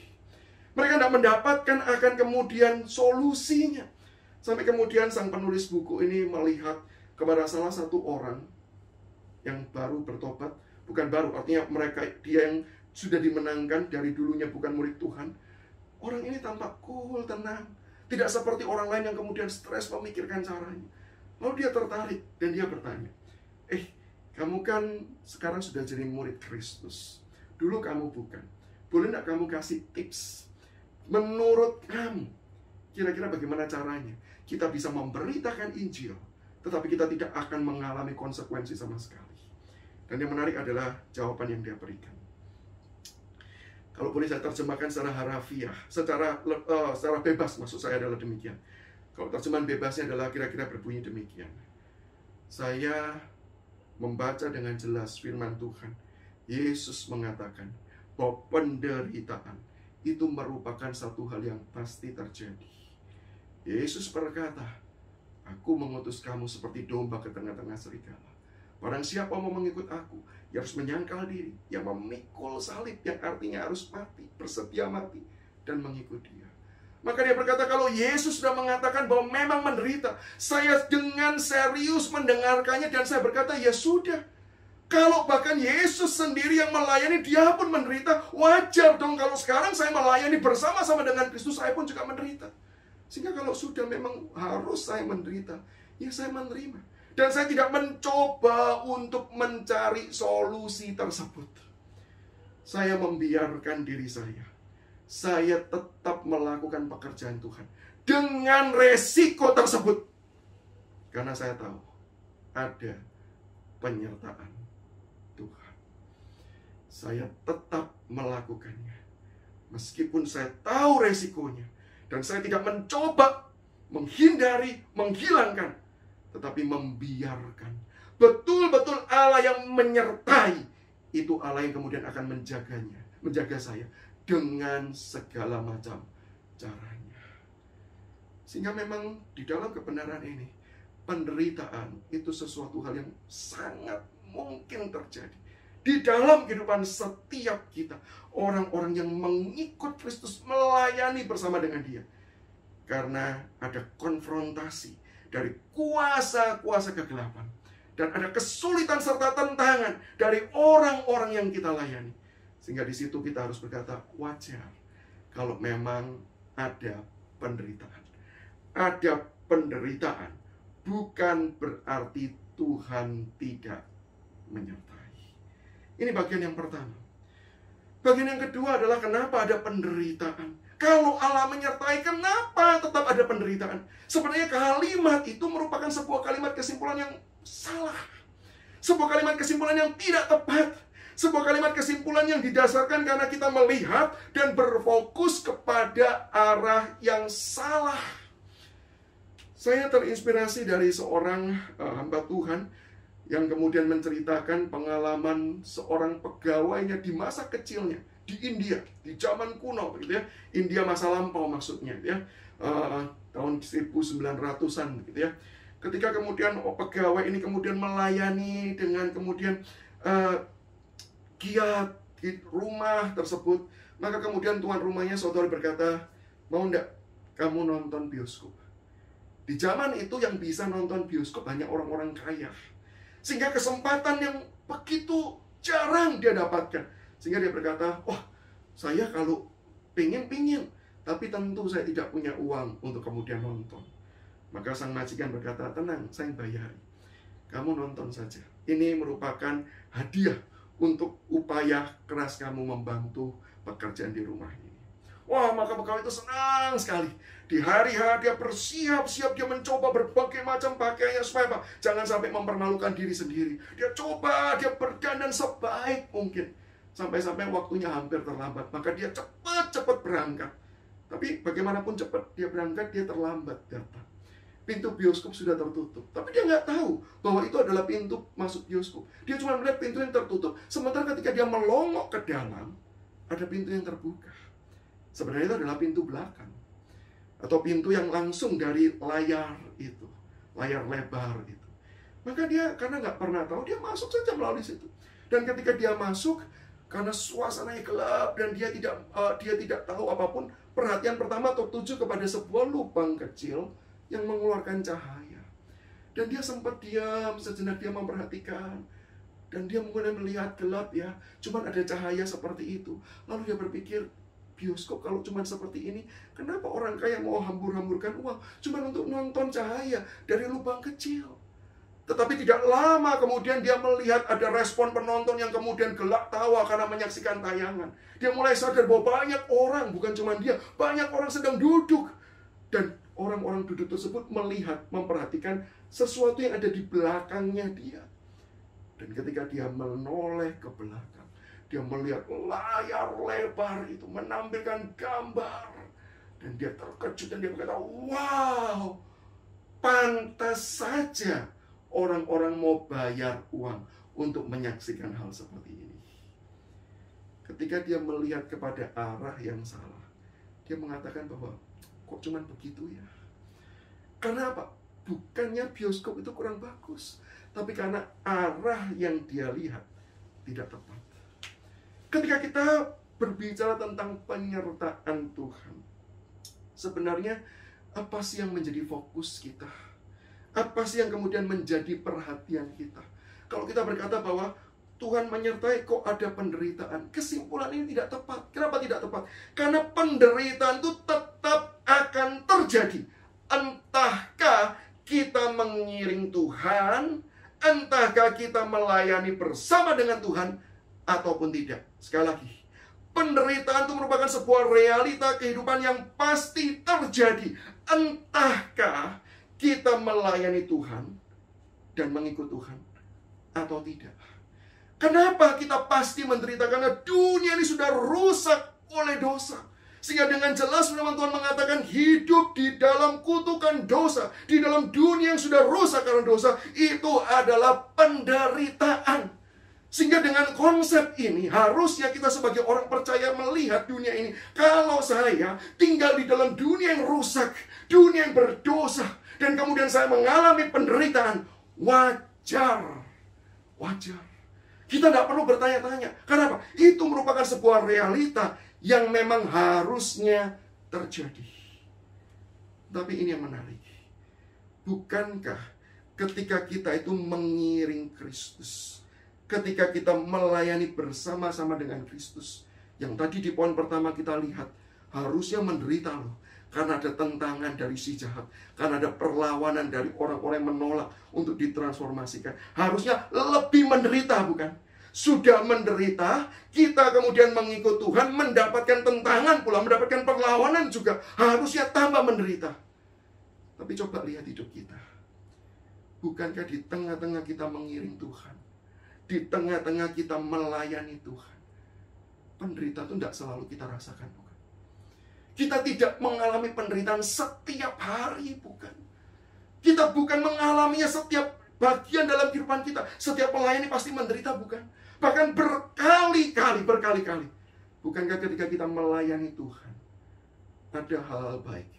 Mereka tidak mendapatkan akan kemudian solusinya. Sampai kemudian sang penulis buku ini melihat kepada salah satu orang yang baru bertobat. Bukan baru, artinya dia yang sudah dimenangkan dari dulunya bukan murid Tuhan. Orang ini tampak cool, tenang. Tidak seperti orang lain yang kemudian stres memikirkan caranya. Lalu dia tertarik dan dia bertanya, kamu kan sekarang sudah jadi murid Kristus. Dulu kamu bukan. Boleh tidak kamu kasih tips? Menurut kamu, kira-kira bagaimana caranya kita bisa memberitakan Injil, tetapi kita tidak akan mengalami konsekuensi sama sekali? Dan yang menarik adalah jawaban yang dia berikan. Kalau boleh saya terjemahkan secara harafiah, secara bebas, maksud saya adalah demikian. Kalau terjemahan bebasnya adalah kira-kira berbunyi demikian. Saya membaca dengan jelas firman Tuhan. Yesus mengatakan bahwa penderitaan itu merupakan satu hal yang pasti terjadi. Yesus berkata, aku mengutus kamu seperti domba ke tengah-tengah serigala. Barang siapa mau mengikut aku, ia harus menyangkal diri, yang memikul salib, yang artinya harus mati, bersedia mati, dan mengikut dia. Maka dia berkata, kalau Yesus sudah mengatakan bahwa memang menderita, saya dengan serius mendengarkannya, dan saya berkata, ya sudah. Kalau bahkan Yesus sendiri yang melayani, dia pun menderita, wajar dong kalau sekarang saya melayani bersama-sama dengan Kristus, saya pun juga menderita. Sehingga kalau sudah memang harus saya menderita, ya saya menerima. Dan saya tidak mencoba untuk mencari solusi tersebut. Saya membiarkan diri saya. Saya tetap melakukan pekerjaan Tuhan dengan resiko tersebut. Karena saya tahu ada penyertaan Tuhan. Saya tetap melakukannya. Meskipun saya tahu resikonya. Dan saya tidak mencoba menghindari, menghilangkan. Tetapi membiarkan. Betul-betul Allah yang menyertai. Itu Allah yang kemudian akan menjaganya. Menjaga saya. Dengan segala macam caranya. Sehingga memang di dalam kebenaran ini, penderitaan itu sesuatu hal yang sangat mungkin terjadi. Di dalam kehidupan setiap kita. Orang-orang yang mengikut Kristus, melayani bersama dengan Dia. Karena ada konfrontasi dari kuasa-kuasa kegelapan. Dan ada kesulitan serta tantangan dari orang-orang yang kita layani. Sehingga di situ kita harus berkata, wajar kalau memang ada penderitaan. Ada penderitaan bukan berarti Tuhan tidak menyertai. Ini bagian yang pertama. Bagian yang kedua adalah kenapa ada penderitaan. Kalau Allah menyertai, kenapa tetap ada penderitaan? Sebenarnya kalimat itu merupakan sebuah kalimat kesimpulan yang salah. Sebuah kalimat kesimpulan yang tidak tepat. Sebuah kalimat kesimpulan yang didasarkan karena kita melihat dan berfokus kepada arah yang salah. Saya terinspirasi dari seorang hamba Tuhan yang kemudian menceritakan pengalaman seorang pegawainya di masa kecilnya di India, di zaman kuno, gitu ya. India masa lampau maksudnya, gitu ya. Tahun 1900-an, gitu ya. Ketika kemudian pegawai ini kemudian melayani dengan kemudian giat di rumah tersebut, maka kemudian tuan rumahnya saudara berkata, mau enggak kamu nonton bioskop? Di zaman itu yang bisa nonton bioskop hanya orang-orang kaya, sehingga kesempatan yang begitu jarang dia dapatkan. Sehingga dia berkata, wah, saya kalau pingin, tapi tentu saya tidak punya uang untuk kemudian nonton. Maka sang majikan berkata, tenang, saya bayar. Kamu nonton saja. Ini merupakan hadiah untuk upaya keras kamu membantu pekerjaan di rumah ini. Wah, maka pegawai itu senang sekali. Di hari-hari dia bersiap-siap, dia mencoba berbagai macam pakaiannya supaya apa? Jangan sampai mempermalukan diri sendiri. Dia coba, dia berdandan sebaik mungkin. Sampai-sampai waktunya hampir terlambat. Maka dia cepat-cepat berangkat. Tapi bagaimanapun cepat dia berangkat, dia terlambat datang. Pintu bioskop sudah tertutup. Tapi dia nggak tahu bahwa itu adalah pintu masuk bioskop. Dia cuma melihat pintu yang tertutup. Sementara ketika dia melongok ke dalam, ada pintu yang terbuka. Sebenarnya itu adalah pintu belakang. Atau pintu yang langsung dari layar itu. Layar lebar itu. Maka dia karena nggak pernah tahu, dia masuk saja melalui situ. Dan ketika dia masuk, karena suasananya gelap dan dia tidak tahu apapun, perhatian pertama tertuju kepada sebuah lubang kecil yang mengeluarkan cahaya. Dan dia sempat diam sejenak, dia memperhatikan. Dan dia mungkin melihat gelap ya, cuman ada cahaya seperti itu. Lalu dia berpikir, bioskop kalau cuma seperti ini, kenapa orang kaya mau hambur-hamburkan uang cuma untuk nonton cahaya dari lubang kecil? Tetapi tidak lama kemudian dia melihat ada respon penonton yang kemudian gelak tawa karena menyaksikan tayangan. Dia mulai sadar bahwa banyak orang, bukan cuma dia, banyak orang sedang duduk. Dan orang-orang duduk tersebut melihat, memperhatikan sesuatu yang ada di belakangnya dia. Dan ketika dia menoleh ke belakang, dia melihat layar lebar itu menampilkan gambar. Dan dia terkejut dan dia berkata, wow, pantas saja orang-orang mau bayar uang untuk menyaksikan hal seperti ini. Ketika dia melihat kepada arah yang salah, dia mengatakan bahwa kok cuman begitu ya? Karena apa? Bukannya bioskop itu kurang bagus, tapi karena arah yang dia lihat tidak tepat. Ketika kita berbicara tentang penyertaan Tuhan, sebenarnya apa sih yang menjadi fokus kita? Apa sih yang kemudian menjadi perhatian kita? Kalau kita berkata bahwa Tuhan menyertai kok ada penderitaan, kesimpulan ini tidak tepat. Kenapa tidak tepat? Karena penderitaan itu tetap akan terjadi. Entahkah kita mengiring Tuhan, entahkah kita melayani bersama dengan Tuhan ataupun tidak. Sekali lagi, penderitaan itu merupakan sebuah realita kehidupan yang pasti terjadi. Entahkah kita melayani Tuhan dan mengikut Tuhan atau tidak. Kenapa kita pasti menderita? Karena dunia ini sudah rusak oleh dosa. Sehingga dengan jelas firman Tuhan mengatakan hidup di dalam kutukan dosa, di dalam dunia yang sudah rusak karena dosa, itu adalah penderitaan. Sehingga dengan konsep ini harusnya kita sebagai orang percaya melihat dunia ini. Kalau saya tinggal di dalam dunia yang rusak, dunia yang berdosa, dan kemudian saya mengalami penderitaan, wajar. Wajar. Kita tidak perlu bertanya-tanya. Kenapa? Itu merupakan sebuah realita yang memang harusnya terjadi. Tapi ini yang menarik. Bukankah ketika kita itu mengiring Kristus, ketika kita melayani bersama-sama dengan Kristus, yang tadi di poin pertama kita lihat, harusnya menderita loh. Karena ada tentangan dari si jahat, karena ada perlawanan dari orang-orang yang menolak untuk ditransformasikan. Harusnya lebih menderita, bukan? Sudah menderita, kita kemudian mengikut Tuhan, mendapatkan tentangan pula, mendapatkan perlawanan juga. Harusnya tambah menderita. Tapi coba lihat hidup kita. Bukankah di tengah-tengah kita mengiring Tuhan, di tengah-tengah kita melayani Tuhan, penderitaan itu tidak selalu kita rasakan, bukan? Kita tidak mengalami penderitaan setiap hari, bukan? Kita bukan mengalaminya setiap bagian dalam kehidupan kita. Setiap melayani pasti menderita, bukan? Bahkan berkali-kali. Bukankah ketika kita melayani Tuhan, ada hal-hal baik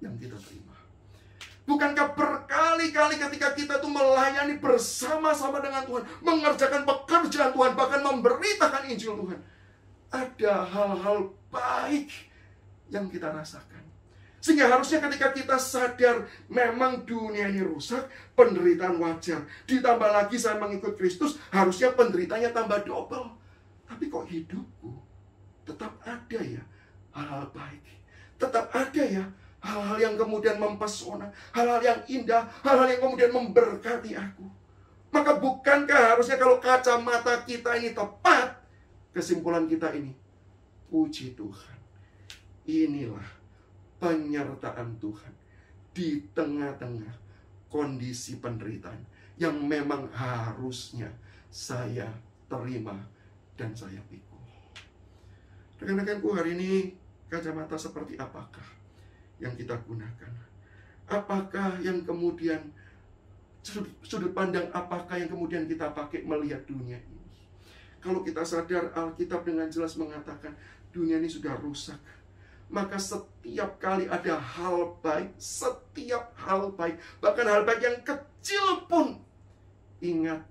yang kita terima? Bukankah berkali-kali ketika kita tuh melayani bersama-sama dengan Tuhan, mengerjakan pekerjaan Tuhan, bahkan memberitakan Injil Tuhan, ada hal-hal baik yang kita rasakan. Sehingga harusnya ketika kita sadar memang dunia ini rusak, penderitaan wajar. Ditambah lagi saya mengikut Kristus, harusnya penderitanya tambah double. Tapi kok hidupku tetap ada ya hal-hal baik, tetap ada ya hal-hal yang kemudian mempesona, hal-hal yang indah, hal-hal yang kemudian memberkati aku. Maka bukankah harusnya kalau kacamata kita ini tepat, kesimpulan kita ini, puji Tuhan, inilah penyertaan Tuhan di tengah-tengah kondisi penderitaan yang memang harusnya saya terima dan saya pikul. Rekan-rekanku, hari ini kacamata seperti apakah yang kita gunakan? Apakah yang kemudian sudut pandang apakah yang kemudian kita pakai melihat dunia ini? Kalau kita sadar Alkitab dengan jelas mengatakan dunia ini sudah rusak, maka setiap kali ada hal baik, setiap hal baik, bahkan hal baik yang kecil pun, ingat,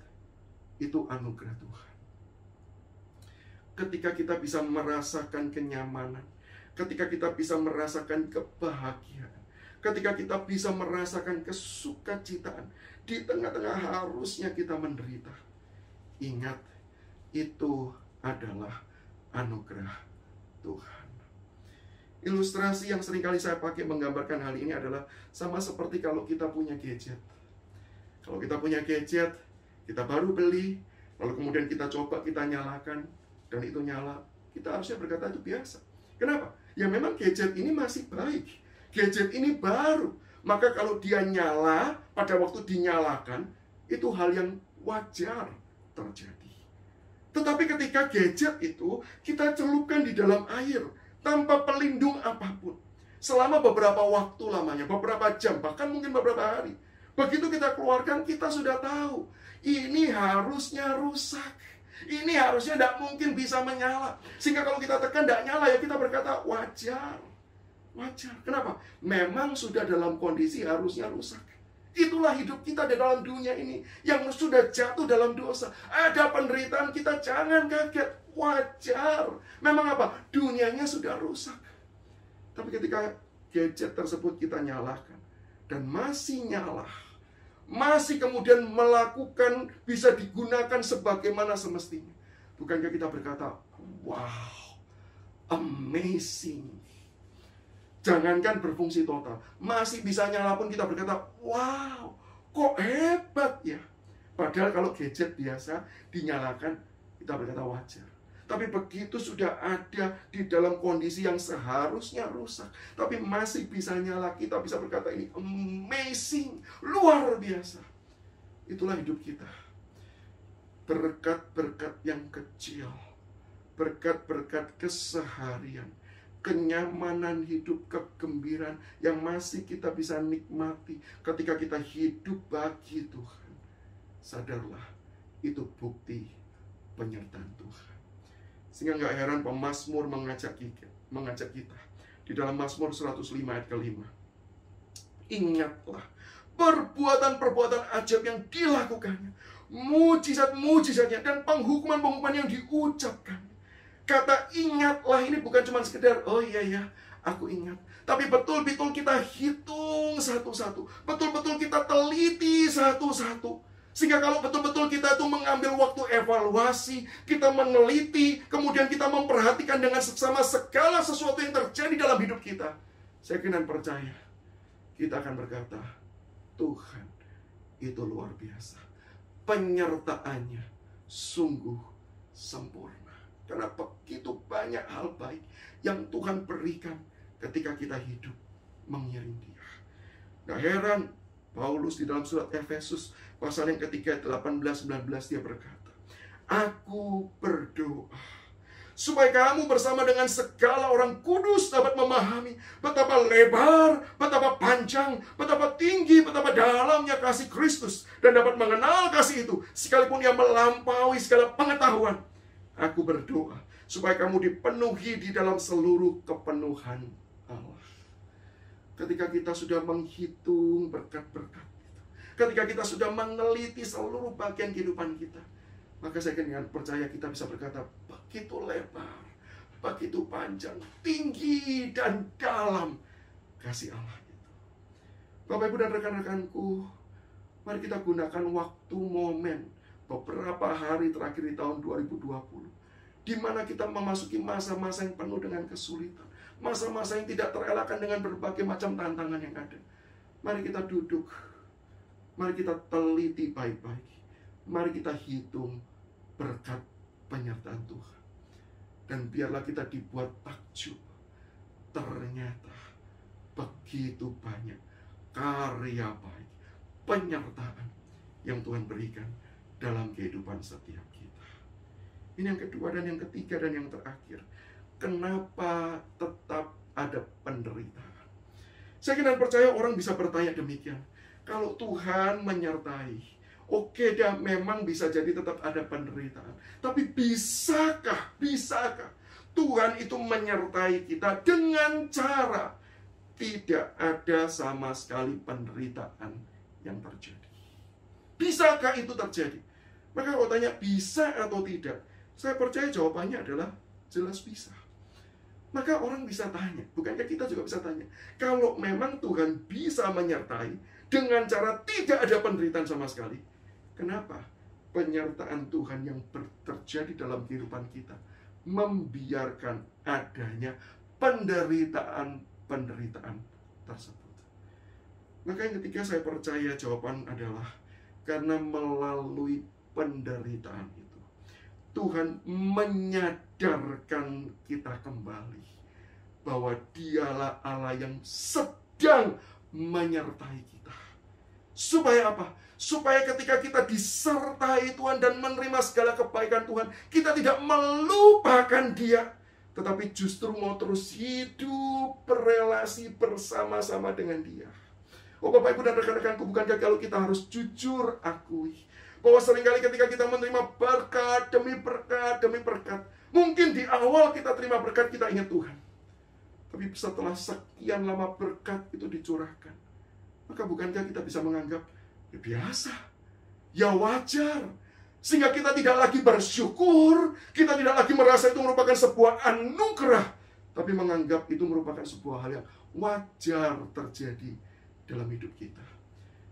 itu anugerah Tuhan. Ketika kita bisa merasakan kenyamanan, ketika kita bisa merasakan kebahagiaan, ketika kita bisa merasakan kesukacitaan, di tengah-tengah harusnya kita menderita, ingat, itu adalah anugerah Tuhan. Ilustrasi yang seringkali saya pakai menggambarkan hal ini adalah sama seperti kalau kita punya gadget. Kalau kita punya gadget, kita baru beli, lalu kemudian kita coba, kita nyalakan, dan itu nyala. Kita harusnya berkata itu biasa. Kenapa? Ya memang gadget ini masih baik. Gadget ini baru. Maka kalau dia nyala, pada waktu dinyalakan, itu hal yang wajar terjadi. Tetapi ketika gadget itu kita celupkan di dalam air, tanpa pelindung apapun, selama beberapa waktu lamanya, beberapa jam, bahkan mungkin beberapa hari, begitu kita keluarkan, kita sudah tahu, ini harusnya rusak, ini harusnya tidak mungkin bisa menyala. Sehingga kalau kita tekan tidak nyala, ya kita berkata wajar. Wajar. Kenapa? Memang sudah dalam kondisi harusnya rusak. Itulah hidup kita di dalam dunia ini yang sudah jatuh dalam dosa. Ada penderitaan, kita jangan kaget. Wajar. Memang apa? Dunianya sudah rusak. Tapi ketika gadget tersebut kita nyalakan dan masih nyala, masih kemudian melakukan, bisa digunakan sebagaimana semestinya, bukankah kita berkata, wow, amazing. Jangankan berfungsi total, masih bisa nyala pun kita berkata, wow, kok hebat ya. Padahal kalau gadget biasa dinyalakan, kita berkata wajar. Tapi begitu sudah ada di dalam kondisi yang seharusnya rusak, tapi masih bisa nyala, kita bisa berkata ini amazing, luar biasa. Itulah hidup kita. Berkat-berkat yang kecil, berkat-berkat keseharian, kenyamanan hidup, kegembiraan yang masih kita bisa nikmati ketika kita hidup bagi Tuhan. Sadarlah, itu bukti penyertaan Tuhan. Sehingga nggak heran pemazmur mengajak kita di dalam Mazmur 105 ayat ke-5. Ingatlah perbuatan-perbuatan ajaib yang dilakukannya, mujizat-mujizatnya, dan penghukuman-penghukuman yang diucapkan. Kata ingatlah ini bukan cuma sekedar, oh iya, aku ingat. Tapi betul-betul kita hitung satu-satu. Betul-betul kita teliti satu-satu. Sehingga kalau betul-betul kita itu mengambil waktu evaluasi, kita meneliti, kemudian kita memperhatikan dengan seksama segala sesuatu yang terjadi dalam hidup kita, saya yakin dan percaya, kita akan berkata, Tuhan itu luar biasa. Penyertaannya sungguh sempurna. Karena begitu banyak hal baik yang Tuhan berikan ketika kita hidup mengiring Dia. Gak heran Paulus di dalam surat Efesus pasal yang ketiga 18-19 dia berkata, aku berdoa supaya kamu bersama dengan segala orang kudus dapat memahami betapa lebar, betapa panjang, betapa tinggi, betapa dalamnya kasih Kristus, dan dapat mengenal kasih itu sekalipun ia melampaui segala pengetahuan. Aku berdoa supaya kamu dipenuhi di dalam seluruh kepenuhan Allah. Ketika kita sudah menghitung berkat-berkat itu, ketika kita sudah meneliti seluruh bagian kehidupan kita, maka saya dengan percaya kita bisa berkata, begitu lebar, begitu panjang, tinggi, dan dalam kasih Allah itu. Bapak, Ibu, dan rekan-rekanku, mari kita gunakan waktu momen beberapa hari terakhir di tahun 2020, di mana kita memasuki masa-masa yang penuh dengan kesulitan, masa-masa yang tidak terelakkan dengan berbagai macam tantangan yang ada. Mari kita duduk, mari kita teliti baik-baik, mari kita hitung berkat penyertaan Tuhan. Dan biarlah kita dibuat takjub, ternyata begitu banyak karya baik, penyertaan yang Tuhan berikan dalam kehidupan setiap kita. Ini yang kedua, dan yang ketiga, dan yang terakhir. Kenapa tetap ada penderitaan? Saya kira dan percaya orang bisa bertanya demikian. Kalau Tuhan menyertai, oke dah, memang bisa jadi tetap ada penderitaan. Tapi bisakah Tuhan itu menyertai kita dengan cara tidak ada sama sekali penderitaan yang terjadi? Bisakah itu terjadi? Maka kalau tanya bisa atau tidak, saya percaya jawabannya adalah jelas bisa. Maka orang bisa tanya, bukankah kita juga bisa tanya, kalau memang Tuhan bisa menyertai dengan cara tidak ada penderitaan sama sekali, kenapa penyertaan Tuhan yang terjadi dalam kehidupan kita membiarkan adanya penderitaan tersebut? Maka yang ketiga, saya percaya jawaban adalah karena melalui penderitaan itu Tuhan menyadarkan kita kembali bahwa Dialah Allah yang sedang menyertai kita. Supaya apa? Supaya ketika kita disertai Tuhan dan menerima segala kebaikan Tuhan, kita tidak melupakan Dia, tetapi justru mau terus hidup berelasi bersama-sama dengan Dia. Oh Bapak, Ibu, dan rekan-rekanku, bukankah kalau kita harus jujur akui bahwa seringkali ketika kita menerima berkat demi berkat, mungkin di awal kita terima berkat, kita ingat Tuhan. Tapi setelah sekian lama berkat itu dicurahkan, maka bukankah kita bisa menganggap ya biasa, ya wajar, sehingga kita tidak lagi bersyukur, kita tidak lagi merasa itu merupakan sebuah anugerah, tapi menganggap itu merupakan sebuah hal yang wajar terjadi dalam hidup kita.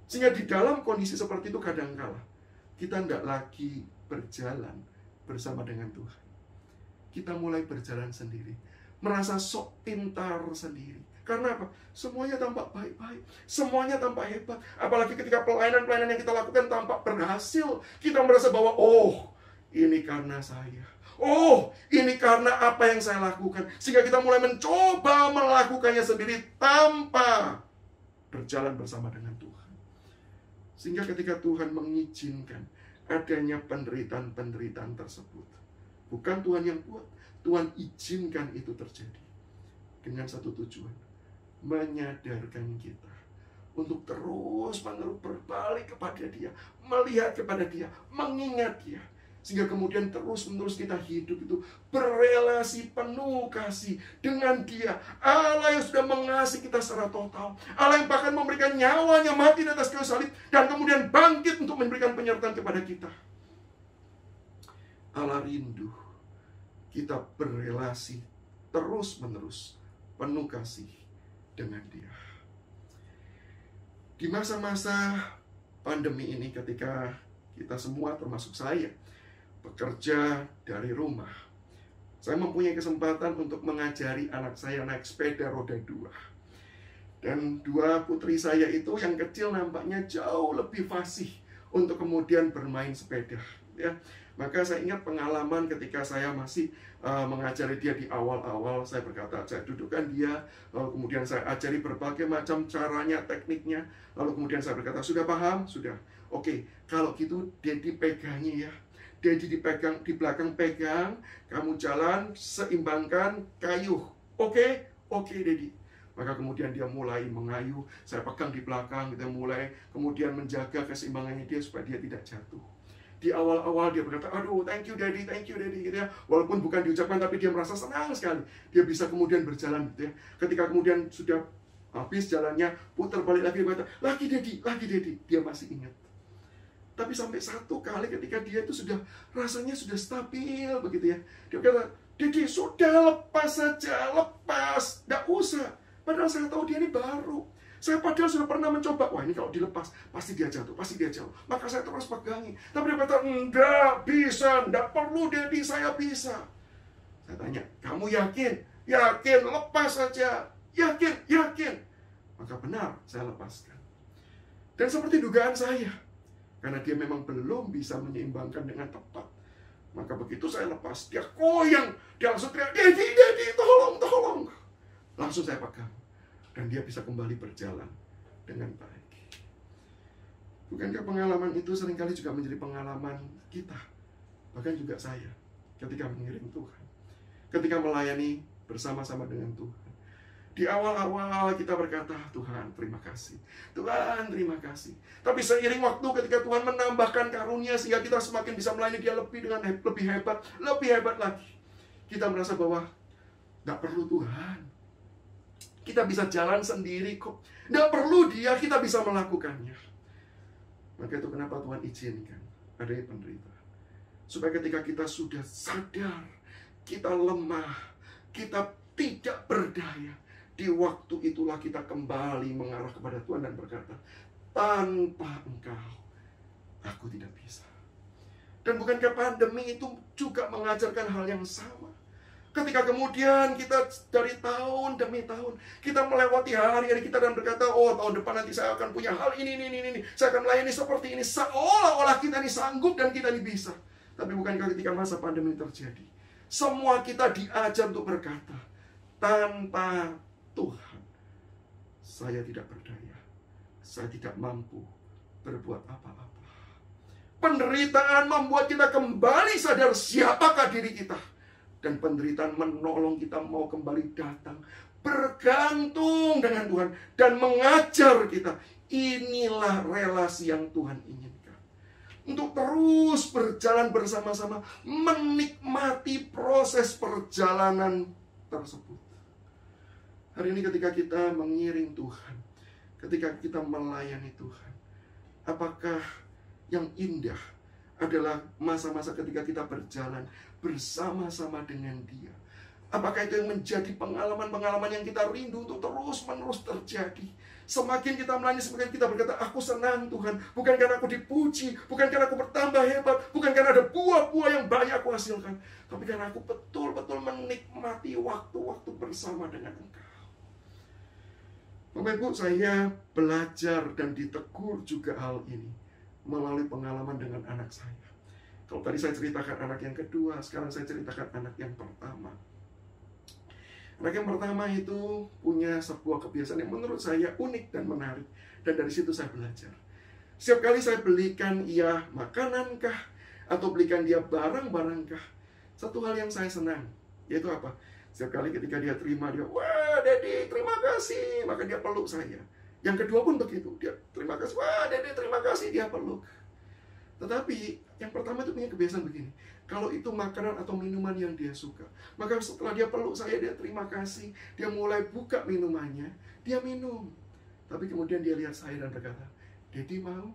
Sehingga di dalam kondisi seperti itu kadangkala kita tidak lagi berjalan bersama dengan Tuhan. Kita mulai berjalan sendiri, merasa sok pintar sendiri, Karena apa? Semuanya tampak baik-baik, semuanya tampak hebat. Apalagi ketika pelayanan-pelayanan yang kita lakukan tampak berhasil, kita merasa bahwa, oh, ini karena saya. Oh, ini karena apa yang saya lakukan. Sehingga kita mulai mencoba melakukannya sendiri tanpa berjalan bersama dengan Tuhan. Sehingga ketika Tuhan mengizinkan adanya penderitaan-penderitaan tersebut, bukan Tuhan yang buat, Tuhan izinkan itu terjadi dengan satu tujuan, menyadarkan kita untuk terus-menerus berbalik kepada Dia, melihat kepada Dia, mengingat Dia. Sehingga kemudian terus-menerus kita hidup itu berelasi penuh kasih dengan Dia. Allah yang sudah mengasihi kita secara total. Allah yang bahkan memberikan nyawanya mati di atas kayu salib dan kemudian bangkit untuk memberikan penyertaan kepada kita. Allah rindu kita berelasi terus-menerus penuh kasih dengan Dia. Di masa-masa pandemi ini, ketika kita semua termasuk saya bekerja dari rumah, saya mempunyai kesempatan untuk mengajari anak saya naik sepeda roda 2. Dan 2 putri saya itu yang kecil nampaknya jauh lebih fasih untuk kemudian bermain sepeda, ya. Maka saya ingat pengalaman ketika saya masih mengajari dia di awal-awal. Saya berkata, saya dudukkan dia, lalu kemudian saya ajari berbagai macam caranya, tekniknya. Lalu kemudian saya berkata, sudah paham? Sudah. Oke, kalau gitu Daddy pegangi ya. Daddy dipegang, di belakang pegang, kamu jalan, seimbangkan, kayuh. Oke, Daddy. Maka kemudian dia mulai mengayuh, saya pegang di belakang, kita mulai kemudian menjaga keseimbangannya dia supaya dia tidak jatuh. Di awal-awal dia berkata, aduh, thank you Daddy, gitu ya. Walaupun bukan diucapkan, tapi dia merasa senang sekali. Dia bisa kemudian berjalan gitu ya. Ketika kemudian sudah habis jalannya, putar balik lagi, dia berkata, lagi Daddy. Dia masih ingat. Tapi sampai satu kali ketika dia itu sudah rasanya sudah stabil begitu ya, dia kata, Daddy sudah lepas saja, lepas, tidak usah. Padahal saya tahu dia ini baru. Saya padahal sudah pernah mencoba, wah ini kalau dilepas pasti dia jatuh. Maka saya terus pegangi. Tapi dia kata, enggak bisa, enggak perlu Daddy, saya bisa. Saya tanya, kamu yakin? Yakin, lepas saja. Yakin. Maka benar, saya lepaskan. Dan seperti dugaan saya, karena dia memang belum bisa menyeimbangkan dengan tepat. Maka begitu saya lepas, dia goyang. Dia langsung teriak, Daddy, tolong. Langsung saya pegang. Dan dia bisa kembali berjalan dengan baik. Bukankah pengalaman itu seringkali juga menjadi pengalaman kita? Bahkan juga saya, ketika mengiring Tuhan. Ketika melayani bersama-sama dengan Tuhan. Di awal-awal kita berkata, Tuhan terima kasih. Tuhan terima kasih. Tapi seiring waktu ketika Tuhan menambahkan karunia sehingga kita semakin bisa melayani Dia lebih hebat lagi. Kita merasa bahwa tidak perlu Tuhan. Kita bisa jalan sendiri kok. Tidak perlu Dia, kita bisa melakukannya. Maka itu kenapa Tuhan izinkan adanya penderitaan. Supaya ketika kita sudah sadar, kita lemah, kita tidak berdaya, di waktu itulah kita kembali mengarah kepada Tuhan dan berkata, tanpa Engkau, aku tidak bisa. Dan bukankah pandemi itu juga mengajarkan hal yang sama? Ketika kemudian kita dari tahun demi tahun, kita melewati hari-hari kita dan berkata, oh tahun depan nanti saya akan punya hal ini. Saya akan melayani seperti ini. Seolah-olah kita ini sanggup dan kita ini bisa. Tapi bukankah ketika masa pandemi terjadi, semua kita diajar untuk berkata, tanpa Tuhan, saya tidak berdaya. Saya tidak mampu berbuat apa-apa. Penderitaan membuat kita kembali sadar siapakah diri kita. Dan penderitaan menolong kita mau kembali datang, bergantung dengan Tuhan, dan mengajar kita. Inilah relasi yang Tuhan inginkan. Untuk terus berjalan bersama-sama, menikmati proses perjalanan tersebut. Hari ini ketika kita mengiring Tuhan, ketika kita melayani Tuhan, apakah yang indah adalah masa-masa ketika kita berjalan bersama-sama dengan Dia? Apakah itu yang menjadi pengalaman-pengalaman yang kita rindu untuk terus-menerus terjadi? Semakin kita melayani, semakin kita berkata, aku senang Tuhan, bukan karena aku dipuji, bukan karena aku bertambah hebat, bukan karena ada buah-buah yang banyak aku hasilkan, tapi karena aku betul-betul menikmati waktu-waktu bersama dengan Engkau. Bapak Ibu, saya belajar dan ditegur juga hal ini melalui pengalaman dengan anak saya. Kalau tadi saya ceritakan anak yang kedua, sekarang saya ceritakan anak yang pertama. Anak yang pertama itu punya sebuah kebiasaan yang menurut saya unik dan menarik. Dan dari situ saya belajar. Setiap kali saya belikan ia makanankah, atau belikan dia barang-barangkah, satu hal yang saya senang, yaitu apa? Setiap kali ketika dia terima, dia, wah Daddy terima kasih, maka dia peluk saya. Yang kedua pun begitu, dia terima kasih, wah Daddy terima kasih, dia peluk. Tetapi yang pertama itu punya kebiasaan begini, kalau itu makanan atau minuman yang dia suka, maka setelah dia peluk saya, dia terima kasih, dia mulai buka minumannya, dia minum. Tapi kemudian dia lihat saya dan berkata, Daddy mau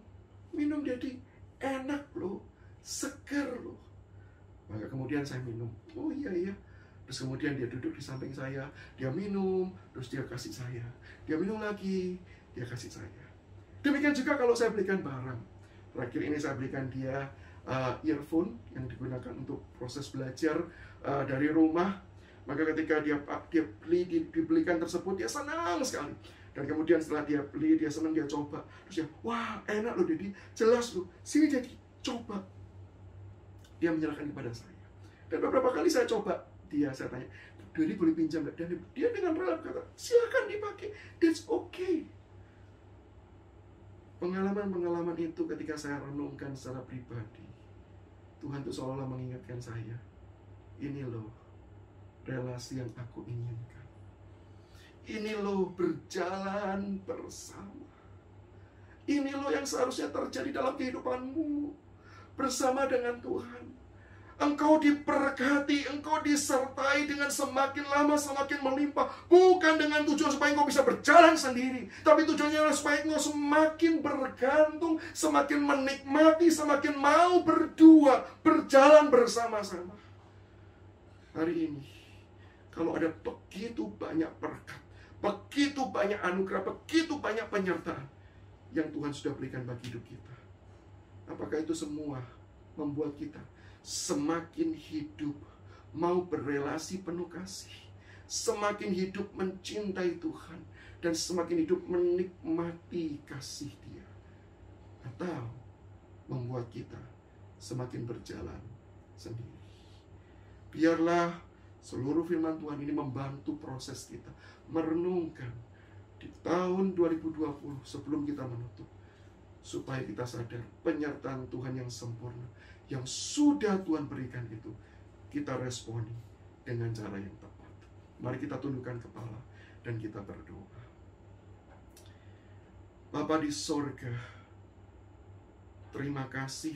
minum Daddy, enak loh, seger loh. Maka kemudian saya minum, oh iya. Terus kemudian dia duduk di samping saya, dia minum, terus dia kasih saya. Dia minum lagi, dia kasih saya. Demikian juga kalau saya belikan barang. Terakhir ini saya belikan dia earphone yang digunakan untuk proses belajar dari rumah. Maka ketika dia dibelikan tersebut, dia senang sekali. Dan kemudian setelah dia beli, dia senang, dia coba. Terus dia, wah enak loh Daddy, jelas loh, sini Daddy, coba. Dia menyerahkan kepada saya. Dan beberapa kali saya coba, saya tanya, Daddy boleh pinjam nggak? Dan dia dengan rela berkata, silakan dipakai, that's okay. Pengalaman-pengalaman itu ketika saya renungkan secara pribadi, Tuhan itu seolah-olah mengingatkan saya, ini loh relasi yang aku inginkan. Ini loh berjalan bersama. Ini loh yang seharusnya terjadi dalam kehidupanmu bersama dengan Tuhan. Engkau diberkati, engkau disertai dengan semakin lama semakin melimpah. Bukan dengan tujuan supaya engkau bisa berjalan sendiri, tapi tujuannya adalah supaya engkau semakin bergantung, semakin menikmati, semakin mau berdua, berjalan bersama-sama. Hari ini, kalau ada begitu banyak berkat, begitu banyak anugerah, begitu banyak penyertaan yang Tuhan sudah berikan bagi hidup kita, apakah itu semua membuat kita semakin hidup mau berelasi penuh kasih, semakin hidup mencintai Tuhan, dan semakin hidup menikmati kasih Dia, atau membuat kita semakin berjalan sendiri? Biarlah seluruh firman Tuhan ini membantu proses kita merenungkan di tahun 2020 sebelum kita menutup, supaya kita sadar penyertaan Tuhan yang sempurna yang sudah Tuhan berikan itu, kita responi dengan cara yang tepat. Mari kita tundukkan kepala dan kita berdoa. Bapa di sorga, terima kasih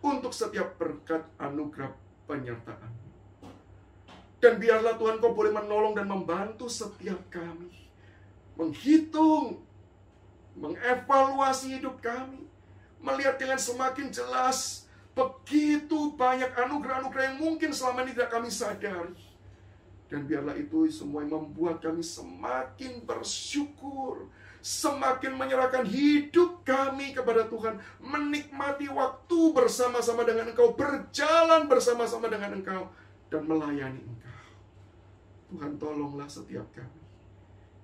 untuk setiap berkat anugerah penyertaan. Dan biarlah Tuhan Kau boleh menolong dan membantu setiap kami menghitung, mengevaluasi hidup kami, melihat dengan semakin jelas begitu banyak anugerah-anugerah yang mungkin selama ini tidak kami sadari. Dan biarlah itu semua yang membuat kami semakin bersyukur, semakin menyerahkan hidup kami kepada Tuhan, menikmati waktu bersama-sama dengan Engkau, berjalan bersama-sama dengan Engkau, dan melayani Engkau. Tuhan, tolonglah setiap kami.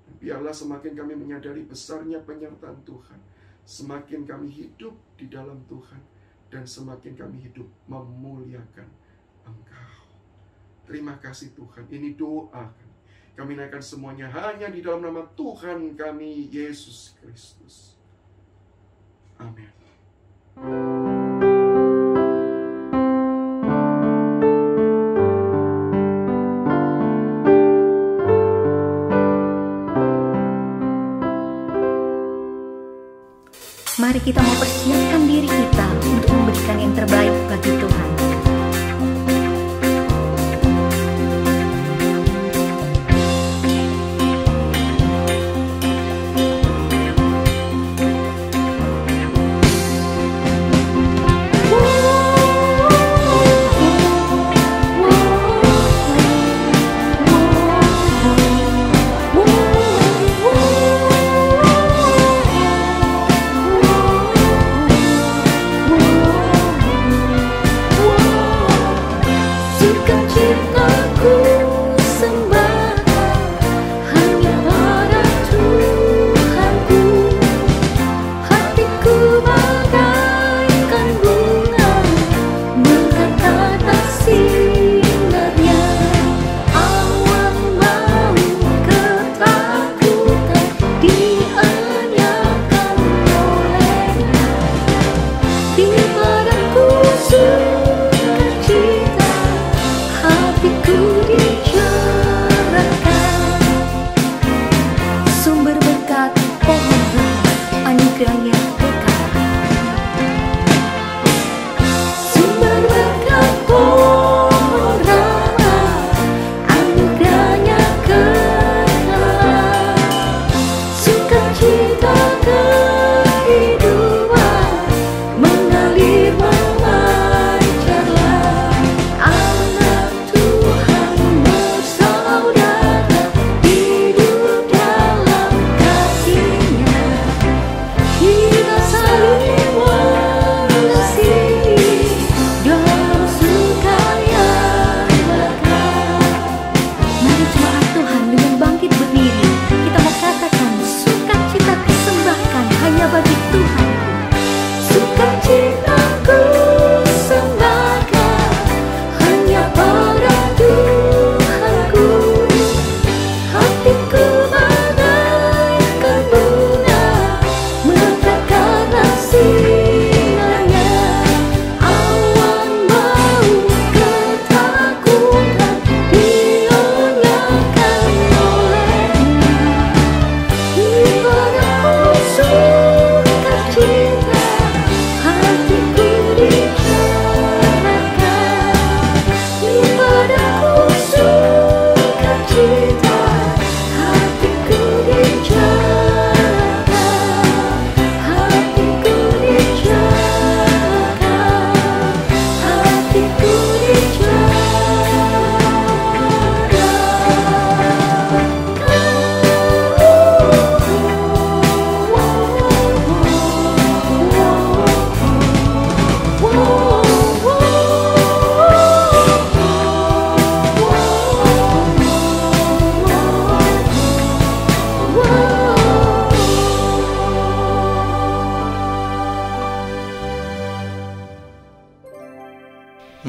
Dan biarlah semakin kami menyadari besarnya penyertaan Tuhan, semakin kami hidup di dalam Tuhan, dan semakin kami hidup memuliakan Engkau. Terima kasih Tuhan. Ini doa kami naikkan semuanya hanya di dalam nama Tuhan kami, Yesus Kristus. Amin. Mari kita mempersiapkan diri kita untuk memberikan yang terbaik bagi Tuhan.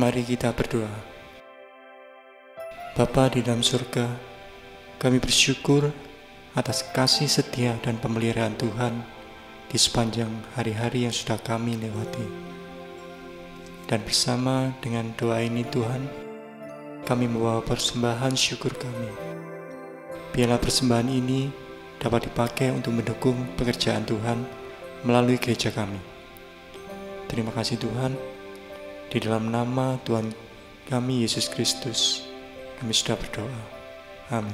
Mari kita berdoa. Bapa di dalam surga, kami bersyukur atas kasih setia dan pemeliharaan Tuhan di sepanjang hari-hari yang sudah kami lewati. Dan bersama dengan doa ini Tuhan, kami membawa persembahan syukur kami. Biarlah persembahan ini dapat dipakai untuk mendukung pekerjaan Tuhan melalui gereja kami. Terima kasih Tuhan. Di dalam nama Tuhan kami Yesus Kristus, kami sudah berdoa. Amin.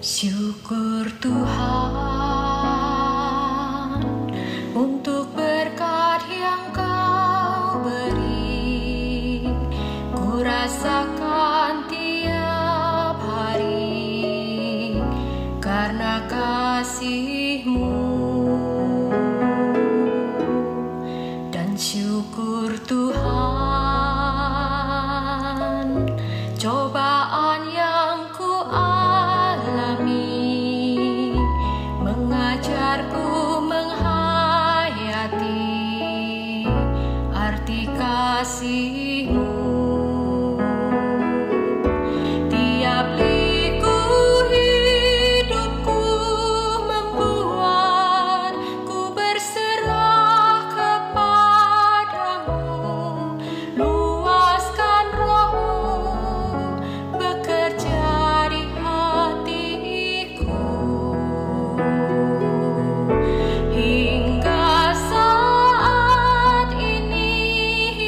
Syukur Tuhan untuk berkat yang Kau beri, ku rasakan tiap hari karena kasih-Mu. Dan syukur Tuhan, cobaan yang ku mengajarku menghayati arti kasih-Mu. Tiap liku hidupku membuatku berserah kepadamu. Luaskan Roh-Mu bekerja di hatiku. Hingga saat ini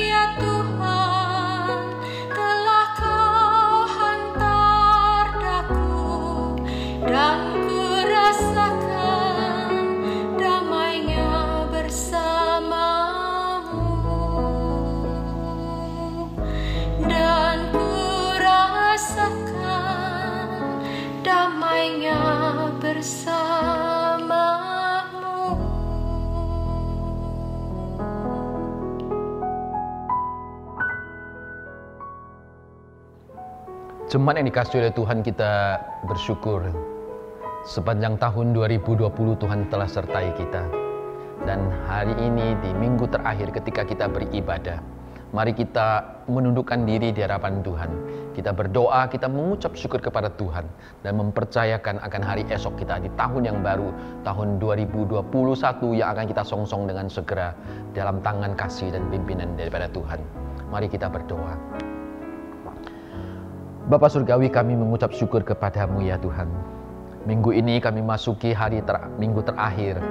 ya Tuhan, telah Kau hantar daku, dan ku rasakan damainya bersama-Mu. Dan ku rasakan damainya bersama-Mu. Jemaat yang dikasihi oleh Tuhan, kita bersyukur sepanjang tahun 2020 Tuhan telah sertai kita. Dan hari ini di minggu terakhir ketika kita beribadah, mari kita menundukkan diri di hadapan Tuhan. Kita berdoa, kita mengucap syukur kepada Tuhan dan mempercayakan akan hari esok kita di tahun yang baru, tahun 2021 yang akan kita songsong dengan segera dalam tangan kasih dan pimpinan daripada Tuhan. Mari kita berdoa. Bapa Surgawi, kami mengucap syukur kepada-Mu ya Tuhan. Minggu ini kami masuki minggu terakhir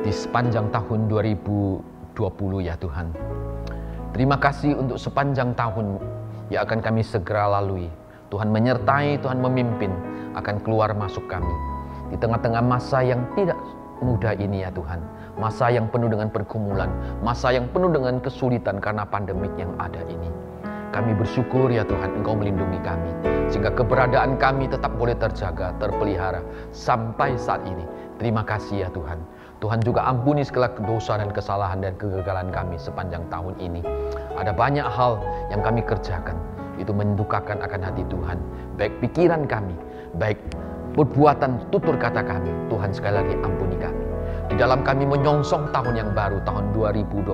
di sepanjang tahun 2020 ya Tuhan. Terima kasih untuk sepanjang tahun yang akan kami segera lalui. Tuhan menyertai, Tuhan memimpin akan keluar masuk kami di tengah-tengah masa yang tidak mudah ini ya Tuhan. Masa yang penuh dengan pergumulan, masa yang penuh dengan kesulitan karena pandemik yang ada ini. Kami bersyukur ya Tuhan, Engkau melindungi kami, sehingga keberadaan kami tetap boleh terjaga, terpelihara sampai saat ini. Terima kasih ya Tuhan. Tuhan juga ampuni segala dosa dan kesalahan dan kegagalan kami sepanjang tahun ini. Ada banyak hal yang kami kerjakan, itu mendukakan akan hati Tuhan. Baik pikiran kami, baik perbuatan tutur kata kami. Tuhan sekali lagi ampuni kami. Di dalam kami menyongsong tahun yang baru, tahun 2021.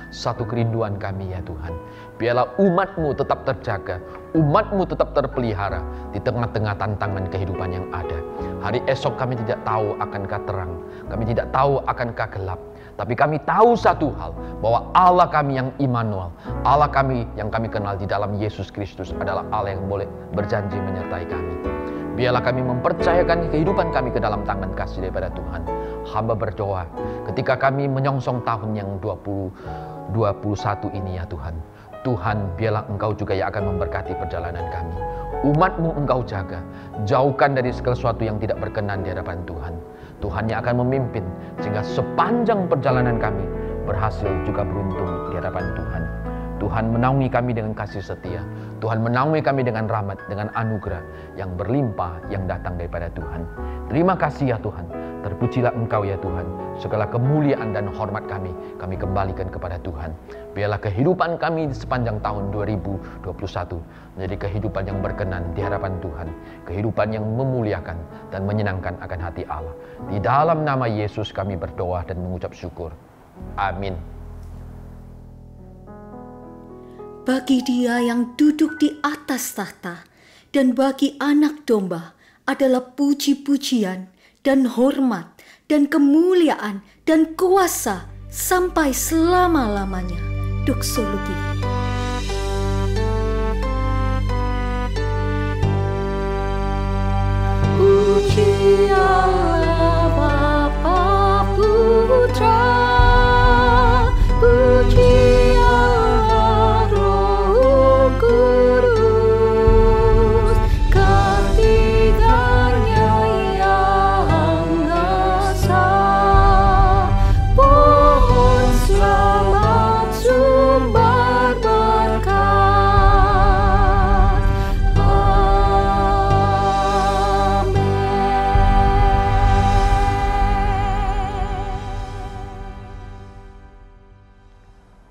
Satu kerinduan kami ya Tuhan, biarlah umat-Mu tetap terjaga, umat-Mu tetap terpelihara di tengah-tengah tantangan kehidupan yang ada. Hari esok kami tidak tahu akankah terang, kami tidak tahu akankah gelap, tapi kami tahu satu hal, bahwa Allah kami yang Immanuel, Allah kami yang kami kenal di dalam Yesus Kristus adalah Allah yang boleh berjanji menyertai kami. Biarlah kami mempercayakan kehidupan kami ke dalam tangan kasih daripada Tuhan. Hamba berdoa ketika kami menyongsong tahun yang 2021 ini ya Tuhan. Tuhan, biarlah Engkau juga yang akan memberkati perjalanan kami. Umat-Mu Engkau jaga, jauhkan dari segala sesuatu yang tidak berkenan di hadapan Tuhan. Tuhan yang akan memimpin sehingga sepanjang perjalanan kami berhasil juga beruntung di hadapan Tuhan. Tuhan menaungi kami dengan kasih setia. Tuhan menaungi kami dengan rahmat, dengan anugerah yang berlimpah yang datang daripada Tuhan. Terima kasih ya Tuhan. Terpujilah Engkau ya Tuhan. Segala kemuliaan dan hormat kami kembalikan kepada Tuhan. Biarlah kehidupan kami di sepanjang tahun 2021 menjadi kehidupan yang berkenan di hadapan Tuhan. Kehidupan yang memuliakan dan menyenangkan akan hati Allah. Di dalam nama Yesus kami berdoa dan mengucap syukur. Amin. Bagi Dia yang duduk di atas tahta dan bagi Anak Domba adalah puji-pujian dan hormat dan kemuliaan dan kuasa sampai selama-lamanya. Doksologi. Puji Allah Bapa Putra, puji Allah Roh Kudus, ketiganya yang esa. Pohon selamat sumber berkat.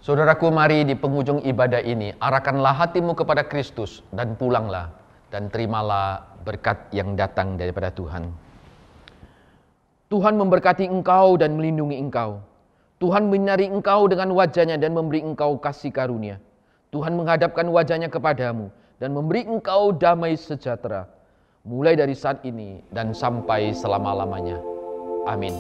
Saudaraku, mari di penghujung ibadah ini arahkanlah hatimu kepada Kristus dan pulanglah dan terimalah berkat yang datang daripada Tuhan. Tuhan memberkati engkau dan melindungi engkau. Tuhan menyinari engkau dengan wajah-Nya dan memberi engkau kasih karunia. Tuhan menghadapkan wajah-Nya kepadamu dan memberi engkau damai sejahtera, mulai dari saat ini dan sampai selama-lamanya. Amin.